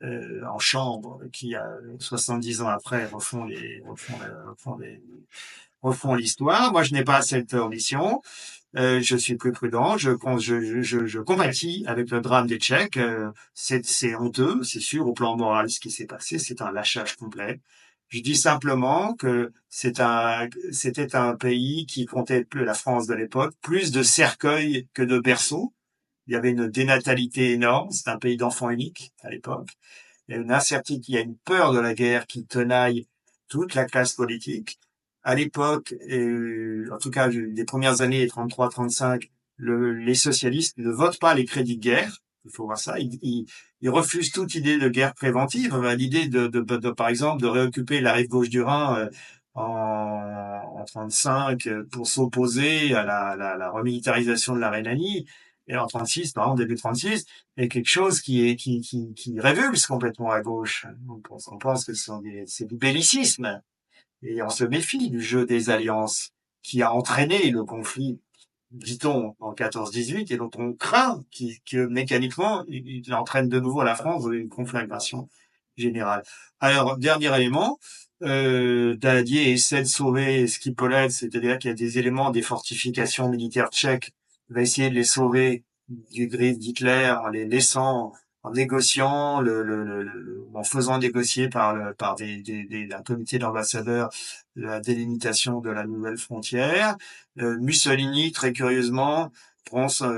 Speaker 1: en chambre qui, 70 ans après, refont l'histoire. Moi, je n'ai pas cette ambition. Je suis plus prudent. Je compatis avec le drame des Tchèques. C'est honteux, c'est sûr, au plan moral, ce qui s'est passé. C'est un lâchage complet. Je dis simplement que c'était un pays qui comptait, la France de l'époque, plus de cercueils que de berceaux. Il y avait une dénatalité énorme. C'est un pays d'enfants uniques à l'époque. Il y a une incertitude, il y a une peur de la guerre qui tenaille toute la classe politique. À l'époque, en tout cas des premières années 33-35, les socialistes ne votent pas les crédits de guerre. Il faut voir ça. Ils refusent toute idée de guerre préventive. L'idée par exemple, de réoccuper la rive gauche du Rhin en 35 pour s'opposer à la remilitarisation de la Rhénanie. Et en 36, par exemple, début 36, est quelque chose qui révulse complètement à gauche. On pense que c'est du bellicisme. Et on se méfie du jeu des alliances qui a entraîné le conflit, dit-on, en 14-18, et dont on craint que mécaniquement, il entraîne de nouveau la France dans une conflagration générale. Alors, dernier élément, Daladier essaie de sauver ce qui peut l'être, c'est-à-dire qu'il y a des éléments des fortifications militaires tchèques, il va essayer de les sauver du griffe d'Hitler en les laissant, en négociant, en faisant négocier par un comité d'ambassadeurs la délimitation de la nouvelle frontière. Mussolini, très curieusement, prend son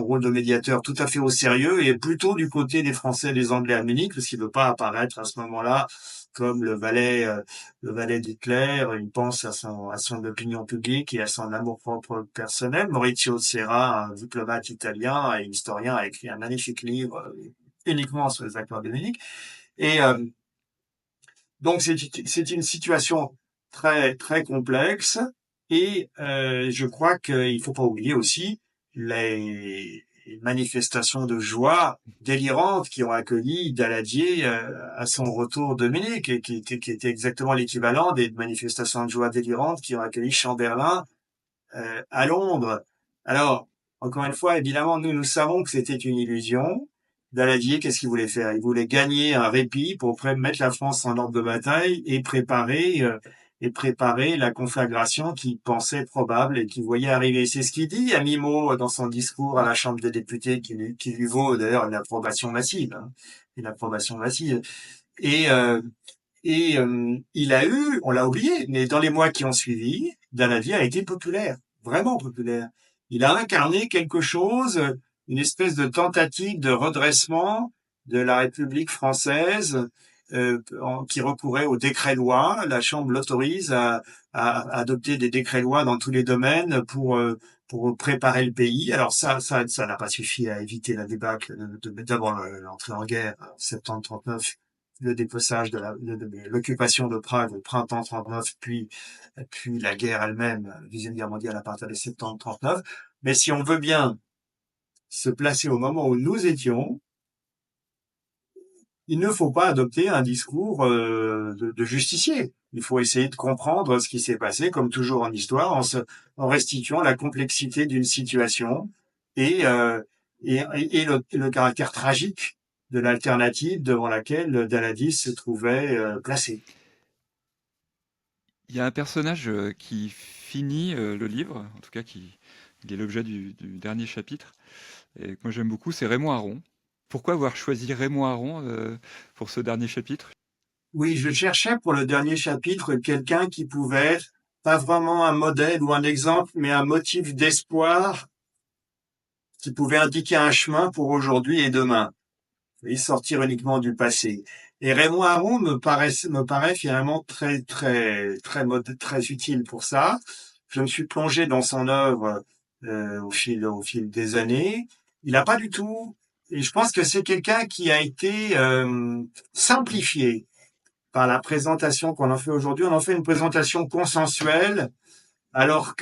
Speaker 1: rôle de médiateur tout à fait au sérieux et est plutôt du côté des Français et des Anglais améniques, parce qu'il ne veut pas apparaître à ce moment-là comme le valet d'Hitler. Il pense à son opinion publique et à son amour-propre personnel. Maurizio Serra, un diplomate italien et historien, a écrit un magnifique livre uniquement sur les accords de Munich. Et donc c'est une situation très très complexe. Et je crois qu'il faut pas oublier aussi les manifestations de joie délirantes qui ont accueilli Daladier à son retour de Munich, et qui était exactement l'équivalent des manifestations de joie délirantes qui ont accueilli Chamberlain à Londres. Alors, encore une fois, évidemment, nous savons que c'était une illusion. Daladier, qu'est-ce qu'il voulait faire? Il voulait gagner un répit pour mettre la France en ordre de bataille et préparer la conflagration qu'il pensait probable et qu'il voyait arriver. C'est ce qu'il dit à mi-mot dans son discours à la Chambre des députés, qui lui vaut d'ailleurs une approbation massive, hein, une approbation massive. Et il a eu, on l'a oublié, mais dans les mois qui ont suivi, Daladier a été populaire, vraiment populaire. Il a incarné quelque chose, une espèce de tentative de redressement de la République française, qui recourait aux décrets-lois. La Chambre l'autorise à adopter des décrets-lois dans tous les domaines pour préparer le pays. Alors ça n'a pas suffi à éviter la débâcle d'abord l'entrée en guerre en septembre 39, le dépeçage de l'occupation de Prague au printemps 39, puis la guerre elle-même, Deuxième Guerre mondiale à partir de septembre 39. Mais si on veut bien se placer au moment où nous étions, il ne faut pas adopter un discours de justicier. Il faut essayer de comprendre ce qui s'est passé, comme toujours en histoire, en restituant la complexité d'une situation et le caractère tragique de l'alternative devant laquelle Daladier se trouvait placé.
Speaker 2: Il y a un personnage qui finit le livre, en tout cas il est l'objet du dernier chapitre, et que moi j'aime beaucoup, c'est Raymond Aron. Pourquoi avoir choisi Raymond Aron pour ce dernier chapitre?
Speaker 1: Oui, je cherchais pour le dernier chapitre quelqu'un qui pouvait être pas vraiment un modèle ou un exemple, mais un motif d'espoir qui pouvait indiquer un chemin pour aujourd'hui et demain, et sortir uniquement du passé. Et Raymond Aron me paraît finalement très utile pour ça. Je me suis plongé dans son œuvre au fil des années. Il n'a pas du tout, et je pense que c'est quelqu'un qui a été simplifié par la présentation qu'on en fait aujourd'hui. On en fait une présentation consensuelle, comme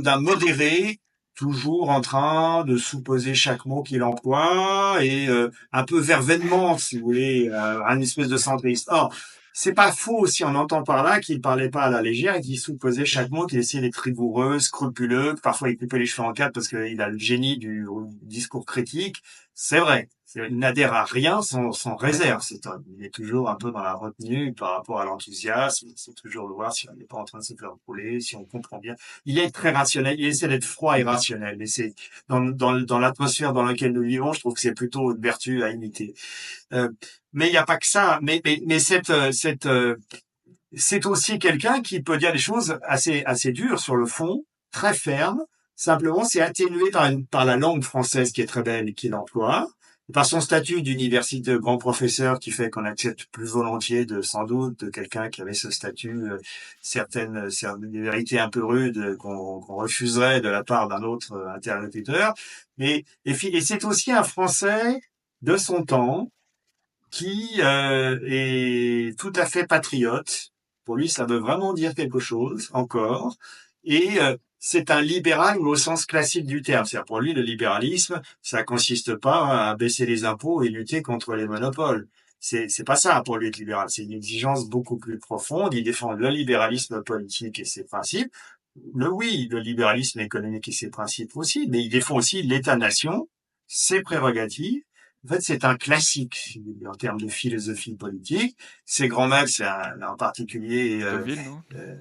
Speaker 1: d'un modéré, toujours en train de sous-peser chaque mot qu'il emploie et un peu verveinement, si vous voulez, un espèce de centriste. Or, c'est pas faux si on entend par là qu'il parlait pas à la légère et qu'il sous-pesait chaque mot, qu'il essayait d'être rigoureux, scrupuleux, que parfois il coupait les cheveux en quatre parce qu'il a le génie du discours critique. C'est vrai. Il n'adhère à rien sans réserve, cet homme. Il est toujours un peu dans la retenue par rapport à l'enthousiasme. C'est toujours de voir si on n'est pas en train de se faire rouler, si on comprend bien. Il est très rationnel. Il essaie d'être froid et rationnel. Mais c'est dans l'atmosphère dans laquelle nous vivons, je trouve que c'est plutôt une vertu à imiter. Euh, mais il n'y a pas que ça. C'est aussi quelqu'un qui peut dire des choses assez dures sur le fond, très fermes. Simplement, c'est atténué par la langue française qui est très belle et qu'il emploie, par son statut d'université de grand professeur qui fait qu'on accepte plus volontiers sans doute, de quelqu'un qui avait ce statut, certaines vérités un peu rudes qu'on refuserait de la part d'un autre interlocuteur. Et c'est aussi un Français de son temps qui est tout à fait patriote. Pour lui, ça veut vraiment dire quelque chose, encore. Et c'est un libéral au sens classique du terme. C'est-à-dire, pour lui, le libéralisme, ça consiste pas à baisser les impôts et lutter contre les monopoles. C'est pas ça pour lui être libéral. C'est une exigence beaucoup plus profonde. Il défend le libéralisme politique et ses principes. Le libéralisme économique et ses principes aussi, mais il défend aussi l'État-nation, ses prérogatives. En fait, c'est un classique en termes de philosophie politique. Ses grands maîtres, en particulier.
Speaker 2: Tocqueville, non?
Speaker 1: Euh,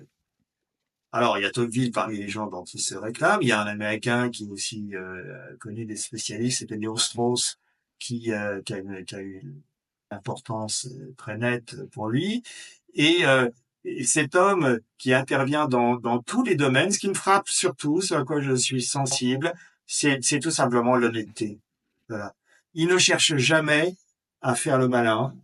Speaker 1: alors, il y a Tocqueville parmi les gens dont il se réclame. Il y a un Américain qui est aussi connu des spécialistes, c'est Leo Strauss, qui a eu une importance très nette pour lui. Et cet homme qui intervient dans tous les domaines, ce qui me frappe surtout, ce à quoi je suis sensible, c'est tout simplement l'honnêteté. Voilà. Il ne cherche jamais à faire le malin.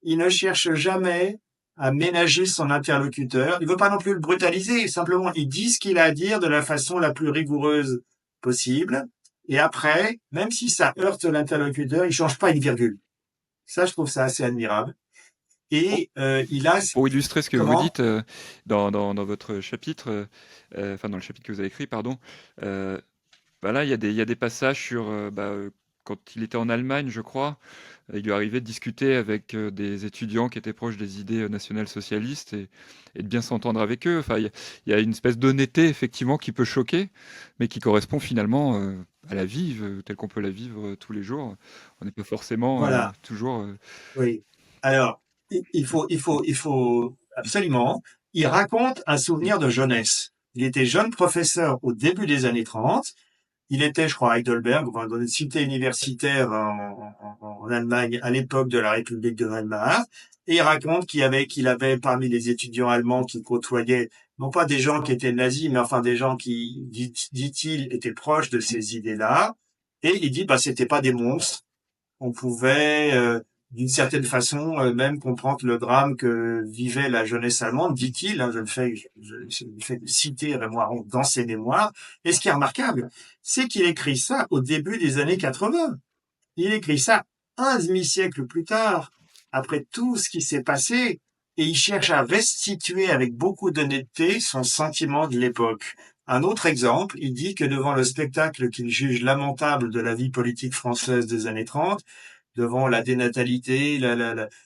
Speaker 1: Il ne cherche jamais à ménager son interlocuteur. Il veut pas non plus le brutaliser. Simplement, il dit ce qu'il a à dire de la façon la plus rigoureuse possible. Et après, même si ça heurte l'interlocuteur, il change pas une virgule. Ça, je trouve ça assez admirable. Et il a
Speaker 2: Pour illustrer ce que vous
Speaker 1: comment
Speaker 2: dites dans votre chapitre, enfin dans le chapitre que vous avez écrit, pardon, là il y a des passages sur quand il était en Allemagne, je crois, il lui arrivait de discuter avec des étudiants qui étaient proches des idées nationales socialistes et de bien s'entendre avec eux. Enfin, il y a une espèce d'honnêteté effectivement qui peut choquer, mais qui correspond finalement à la vie telle qu'on peut la vivre tous les jours. On n'est pas forcément
Speaker 1: voilà.
Speaker 2: toujours.
Speaker 1: Oui. Alors, il faut absolument. Il raconte un souvenir de jeunesse. Il était jeune professeur au début des années 30. Il était, je crois, à Heidelberg, dans une cité universitaire en Allemagne, à l'époque de la République de Weimar. Et il raconte qu'il avait parmi les étudiants allemands qui côtoyaient, non pas des gens qui étaient nazis, mais enfin des gens qui, dit-il, étaient proches de ces idées-là. Et il dit, bah, c'était pas des monstres. On pouvait, d'une certaine façon, même comprendre le drame que vivait la jeunesse allemande, dit-il. Hein, je ne fais que citer Raymond Aron dans ses mémoires. Et ce qui est remarquable, c'est qu'il écrit ça au début des années 80. Il écrit ça un demi-siècle plus tard, après tout ce qui s'est passé, et il cherche à restituer avec beaucoup d'honnêteté son sentiment de l'époque. Un autre exemple, il dit que devant le spectacle qu'il juge lamentable de la vie politique française des années 30, devant la dénatalité,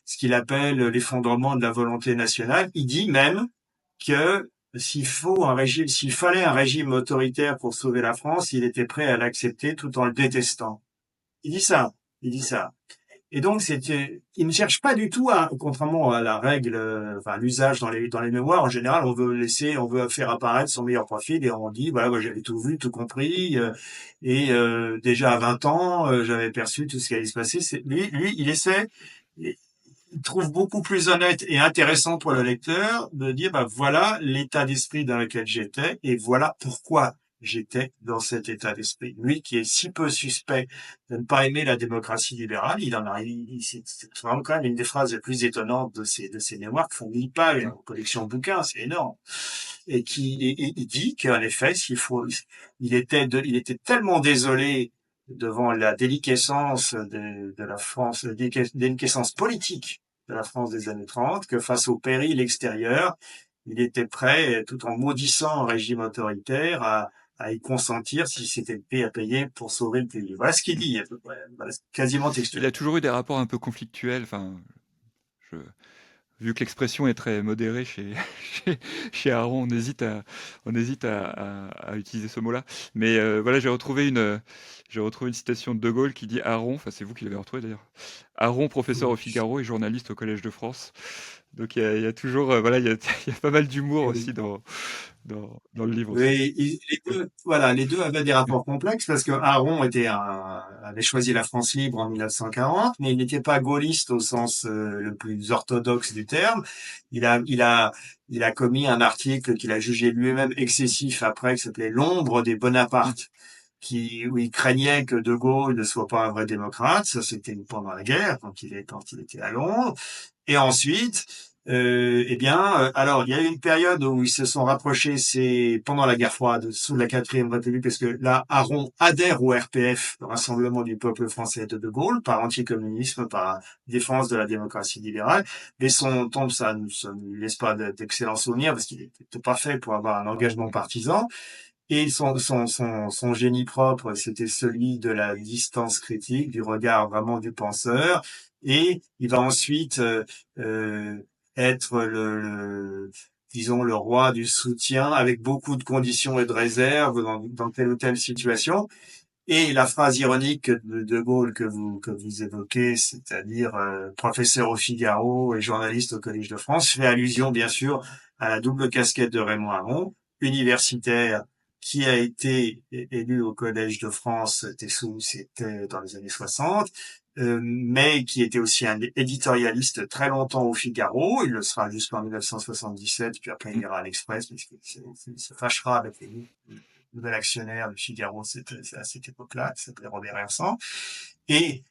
Speaker 1: ce qu'il appelle l'effondrement de la volonté nationale, il dit même que s'il fallait un régime autoritaire pour sauver la France, il était prêt à l'accepter tout en le détestant. Il dit ça. Il dit ça. Et donc, il ne cherche pas du tout contrairement à la règle, enfin, l'usage dans les mémoires, en général, on veut faire apparaître son meilleur profil et on dit, voilà, moi, j'avais tout vu, tout compris, déjà à 20 ans, j'avais perçu tout ce qui allait se passer. Lui, il trouve beaucoup plus honnête et intéressant pour le lecteur de dire, bah, voilà l'état d'esprit dans lequel j'étais et voilà pourquoi j'étais dans cet état d'esprit. Lui qui est si peu suspect de ne pas aimer la démocratie libérale, c'est vraiment quand même une des phrases les plus étonnantes de ses mémoires, qui font 1000 pages en collection de bouquins, c'est énorme. Et il dit qu'en effet, il était tellement désolé devant la déliquescence de la France, la déliquescence politique de la France des années 30, que face au péril extérieur, il était prêt, tout en maudissant un régime autoritaire, à y consentir si c'était le prix à payer pour sauver le pays. Voilà ce qu'il dit, à peu près. Voilà, quasiment
Speaker 2: Il
Speaker 1: textuel.
Speaker 2: a toujours eu des rapports un peu conflictuels. Enfin, je, vu que l'expression est très modérée chez, chez Aaron, on hésite à utiliser ce mot-là. Mais voilà, j'ai retrouvé une citation de De Gaulle qui dit Aaron, enfin c'est vous qui l'avez retrouvé d'ailleurs, Aaron, professeur au Figaro et journaliste au Collège de France. Donc il y a toujours, voilà, il y a pas mal d'humour aussi dans le livre aussi.
Speaker 1: Les deux avaient des rapports complexes parce que Aaron avait choisi la France libre en 1940, mais il n'était pas gaulliste au sens le plus orthodoxe du terme. Il a, il a, il a commis un article qu'il a jugé lui-même excessif après, qui s'appelait L'ombre des
Speaker 2: Mmh.
Speaker 1: Bonaparte, où il craignait que De Gaulle ne soit pas un vrai démocrate. Ça, c'était pendant la guerre, quand il était à Londres. Et ensuite, alors il y a eu une période où ils se sont rapprochés, c'est pendant la guerre froide, sous la quatrième République, parce que là, Aaron adhère au RPF, le Rassemblement du peuple français de Gaulle, par anticommunisme, par défense de la démocratie libérale. Mais son tombe, ça ne lui laisse pas d'excellents souvenirs, parce qu'il n'était pas fait pour avoir un engagement partisan. Et son génie propre, c'était celui de la distance critique, du regard vraiment du penseur. Et il va ensuite euh, être disons, le roi du soutien, avec beaucoup de conditions et de réserves dans telle ou telle situation. Et la phrase ironique de Gaulle que vous évoquez, c'est-à-dire professeur au Figaro et journaliste au Collège de France, fait allusion bien sûr à la double casquette de Raymond Aron, universitaire qui a été élu au Collège de France, c'était dans les années 60, mais qui était aussi un éditorialiste très longtemps au Figaro. Il le sera jusqu'en 1977, puis après il ira à l'Express, puisqu'il se fâchera avec les nouvel actionnaire du Figaro à cette époque-là, qui s'appelait Robert Hersant. Et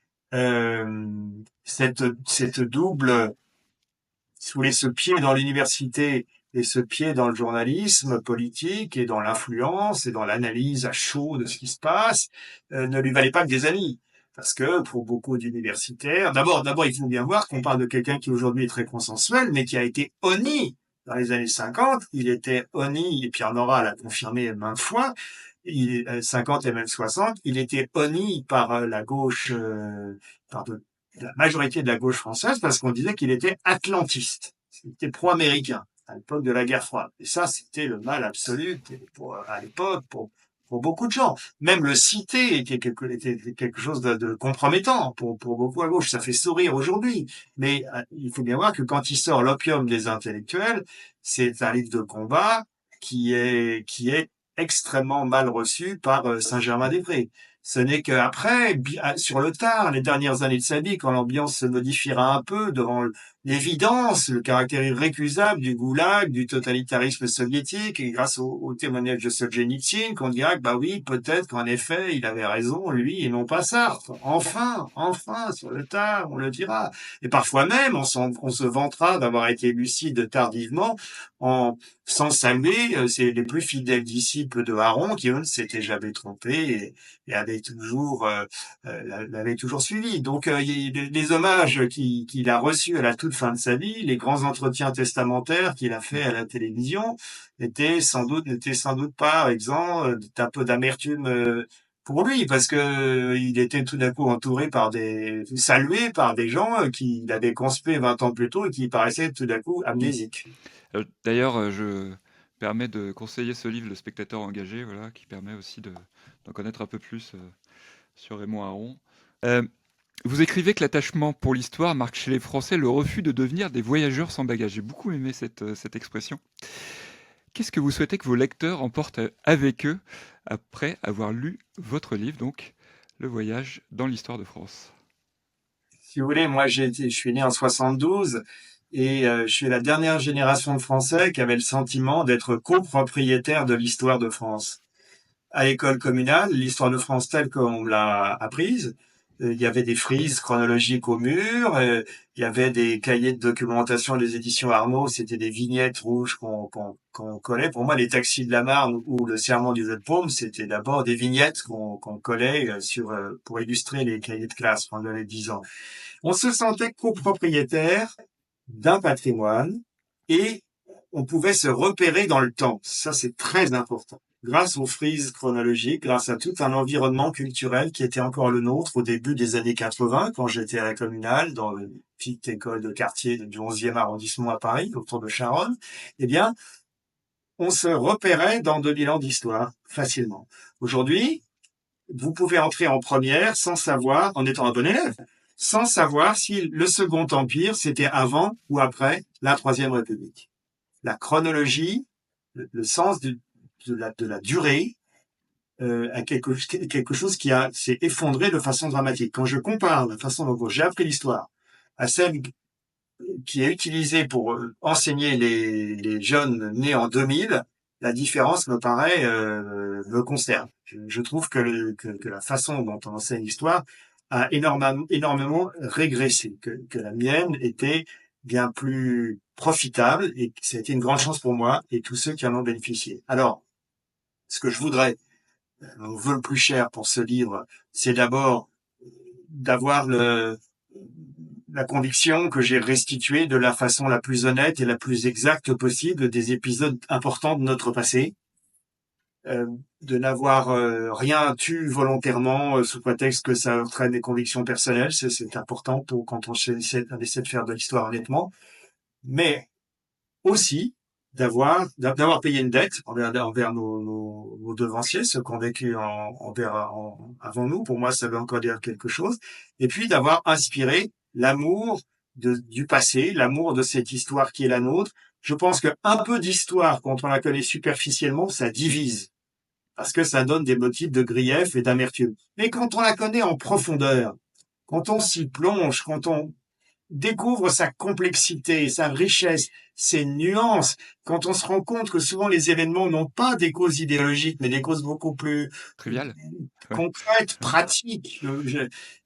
Speaker 1: cette double, si vous voulez, ce pied dans l'université et ce pied dans le journalisme politique et dans l'influence et dans l'analyse à chaud de ce qui se passe, ne lui valait pas que des amis. Parce que pour beaucoup d'universitaires, d'abord, il faut bien voir qu'on parle de quelqu'un qui aujourd'hui est très consensuel, mais qui a été honni dans les années 50. Il était honni, et Pierre Nora l'a confirmé maintes fois, 50 et même 60, il était honni par la gauche, par la majorité de la gauche française, parce qu'on disait qu'il était atlantiste. C'était pro-américain à l'époque de la guerre froide. Et ça, c'était le mal absolu à l'époque pour beaucoup de gens. Même le citer était quelque chose de compromettant pour beaucoup à gauche. Ça fait sourire aujourd'hui. Mais il faut bien voir que quand il sort L'opium des intellectuels, c'est un livre de combat qui est extrêmement mal reçu par Saint-Germain-des-Prés. Ce n'est qu'après, sur le tard, les dernières années de sa vie, quand l'ambiance se modifiera un peu devant l'évidence, le caractère irrécusable du goulag, du totalitarisme soviétique, et grâce au témoignage de Solzhenitsyn, qu'on dira que, bah oui, peut-être qu'en effet, il avait raison, lui, et non pas Sartre. Enfin, sur le tard, on le dira. Et parfois même, on se vantera d'avoir été lucide tardivement, sans saluer les plus fidèles disciples de Aaron, qui eux ne s'étaient jamais trompés et l'avait toujours suivi. Donc les hommages qu'il a reçus à la toute fin de sa vie, les grands entretiens testamentaires qu'il a fait à la télévision, n'étaient sans doute pas exempts d'un peu d'amertume pour lui, parce que il était tout d'un coup salué par des gens qu'il avait conspués 20 ans plus tôt et qui paraissaient tout d'un coup amnésiques.
Speaker 2: D'ailleurs, je permets de conseiller ce livre, Le spectateur engagé, voilà, qui permet aussi d'en connaître un peu plus sur Raymond Aron. Euh, Vous écrivez que l'attachement pour l'histoire marque chez les Français le refus de devenir des voyageurs sans bagages. J'ai beaucoup aimé cette expression. Qu'est-ce que vous souhaitez que vos lecteurs emportent avec eux après avoir lu votre livre, donc Le voyage dans l'histoire de France?
Speaker 1: Si vous voulez, moi je suis né en 72 et je suis la dernière génération de Français qui avait le sentiment d'être copropriétaire de l'histoire de France. à l'école communale, l'histoire de France telle qu'on me l'a apprise. Il y avait des frises chronologiques au mur, il y avait des cahiers de documentation des éditions Arnaud, c'était des vignettes rouges qu'on collait. Pour moi, les taxis de la Marne ou le serment du jeu de paume, c'était d'abord des vignettes qu'on collait pour illustrer les cahiers de classe pendant les 10 ans. On se sentait copropriétaire d'un patrimoine et on pouvait se repérer dans le temps. Ça, c'est très important. Grâce aux frises chronologiques, grâce à tout un environnement culturel qui était encore le nôtre au début des années 80, quand j'étais à la communale, dans une petite école de quartier du 11e arrondissement à Paris, autour de Charonne, eh bien, on se repérait dans 2000 ans d'histoire facilement. Aujourd'hui, vous pouvez entrer en première sans savoir, en étant un bon élève, sans savoir si le Second Empire, c'était avant ou après la Troisième République. La chronologie, le sens de la durée, a quelque chose s'est effondré de façon dramatique. Quand je compare la façon dont j'ai appris l'histoire à celle qui est utilisée pour enseigner les jeunes nés en 2000, la différence me consterne. Je trouve que la façon dont on enseigne l'histoire a énormément régressé, que la mienne était bien plus profitable et que ça a été une grande chance pour moi et tous ceux qui en ont bénéficié. Alors, ce que je voudrais, on veut le plus cher pour ce livre, c'est d'abord d'avoir la conviction que j'ai restitué de la façon la plus honnête et la plus exacte possible des épisodes importants de notre passé, de n'avoir rien tu volontairement sous prétexte que ça heurterait mes convictions personnelles. C'est important quand on essaie de faire de l'histoire honnêtement, mais aussi d'avoir payé une dette envers nos devanciers, ceux qui ont vécu avant nous. Pour moi, ça veut encore dire quelque chose. Et puis d'avoir inspiré l'amour du passé, l'amour de cette histoire qui est la nôtre. Je pense qu'un peu d'histoire, quand on la connaît superficiellement, ça divise. Parce que ça donne des motifs de grief et d'amertume. Mais quand on la connaît en profondeur, quand on s'y plonge, quand on découvre sa complexité, sa richesse, ses nuances, quand on se rend compte que souvent les événements n'ont pas des causes idéologiques, mais des causes beaucoup plus
Speaker 2: Trivial. Ouais.
Speaker 1: concrètes, pratiques,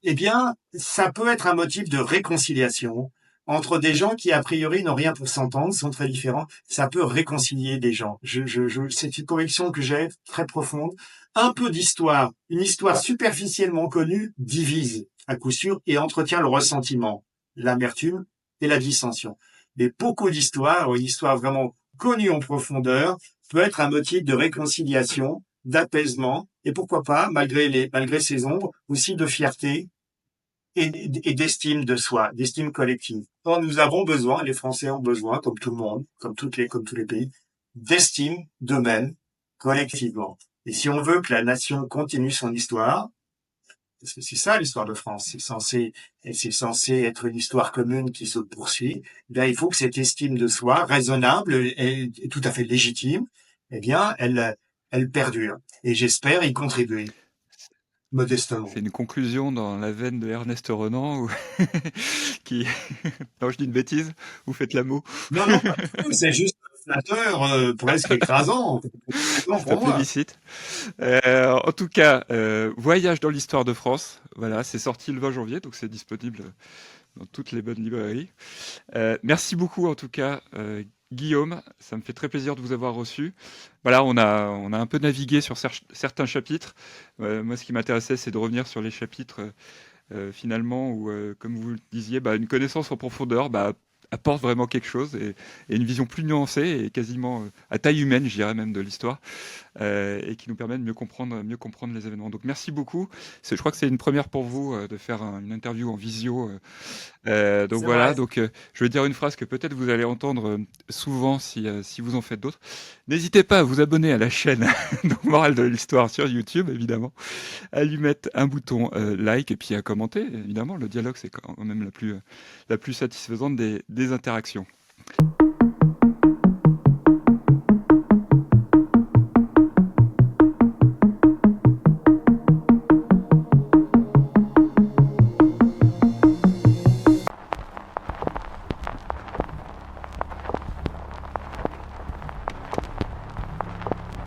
Speaker 1: eh bien, ça peut être un motif de réconciliation entre des gens qui, a priori, n'ont rien pour s'entendre, sont très différents. Ça peut réconcilier des gens. C'est une conviction que j'ai très profonde. Un peu d'histoire, une histoire superficiellement connue, divise à coup sûr et entretient le ressentiment, l'amertume et la dissension. Mais beaucoup d'histoires, une histoire vraiment connue en profondeur, peut être un motif de réconciliation, d'apaisement, et pourquoi pas, malgré ses ombres, aussi de fierté et d'estime de soi, d'estime collective. Or, nous avons besoin, les Français ont besoin, comme tout le monde, comme tous les pays, d'estime d'eux-mêmes, collectivement. Et si on veut que la nation continue son histoire, parce que c'est ça l'histoire de France, c'est censé être une histoire commune qui se poursuit, eh bien, il faut que cette estime de soi, raisonnable et tout à fait légitime, eh bien, elle perdure. Et j'espère y contribuer, modestement.
Speaker 2: C'est une conclusion dans la veine de Ernest Renan qui... Non, je dis une bêtise, vous faites la mot.
Speaker 1: Non, non, pas du tout, c'est juste flatteur, presque écrasant
Speaker 2: C'est un
Speaker 1: pour moi.
Speaker 2: plébiscite. En tout cas, Voyage dans l'histoire de France, voilà, c'est sorti le 20 janvier, donc c'est disponible dans toutes les bonnes librairies. Merci beaucoup en tout cas, Guillaume, ça me fait très plaisir de vous avoir reçu. Voilà, on a un peu navigué sur certains chapitres. Moi, ce qui m'intéressait, c'est de revenir sur les chapitres finalement où, comme vous le disiez, une connaissance en profondeur apporte vraiment quelque chose et une vision plus nuancée et quasiment à taille humaine, je dirais même, de l'histoire, et qui nous permet de mieux comprendre les événements. Donc merci beaucoup. Je crois que c'est une première pour vous de faire une interview en visio. Donc
Speaker 1: C'est
Speaker 2: voilà,
Speaker 1: vrai.
Speaker 2: donc je vais dire une phrase que peut-être vous allez entendre souvent si vous en faites d'autres. N'hésitez pas à vous abonner à la chaîne donc Morale de l'Histoire sur YouTube, évidemment, à lui mettre un bouton like et puis à commenter, évidemment. Le dialogue, c'est quand même la plus satisfaisante des interactions.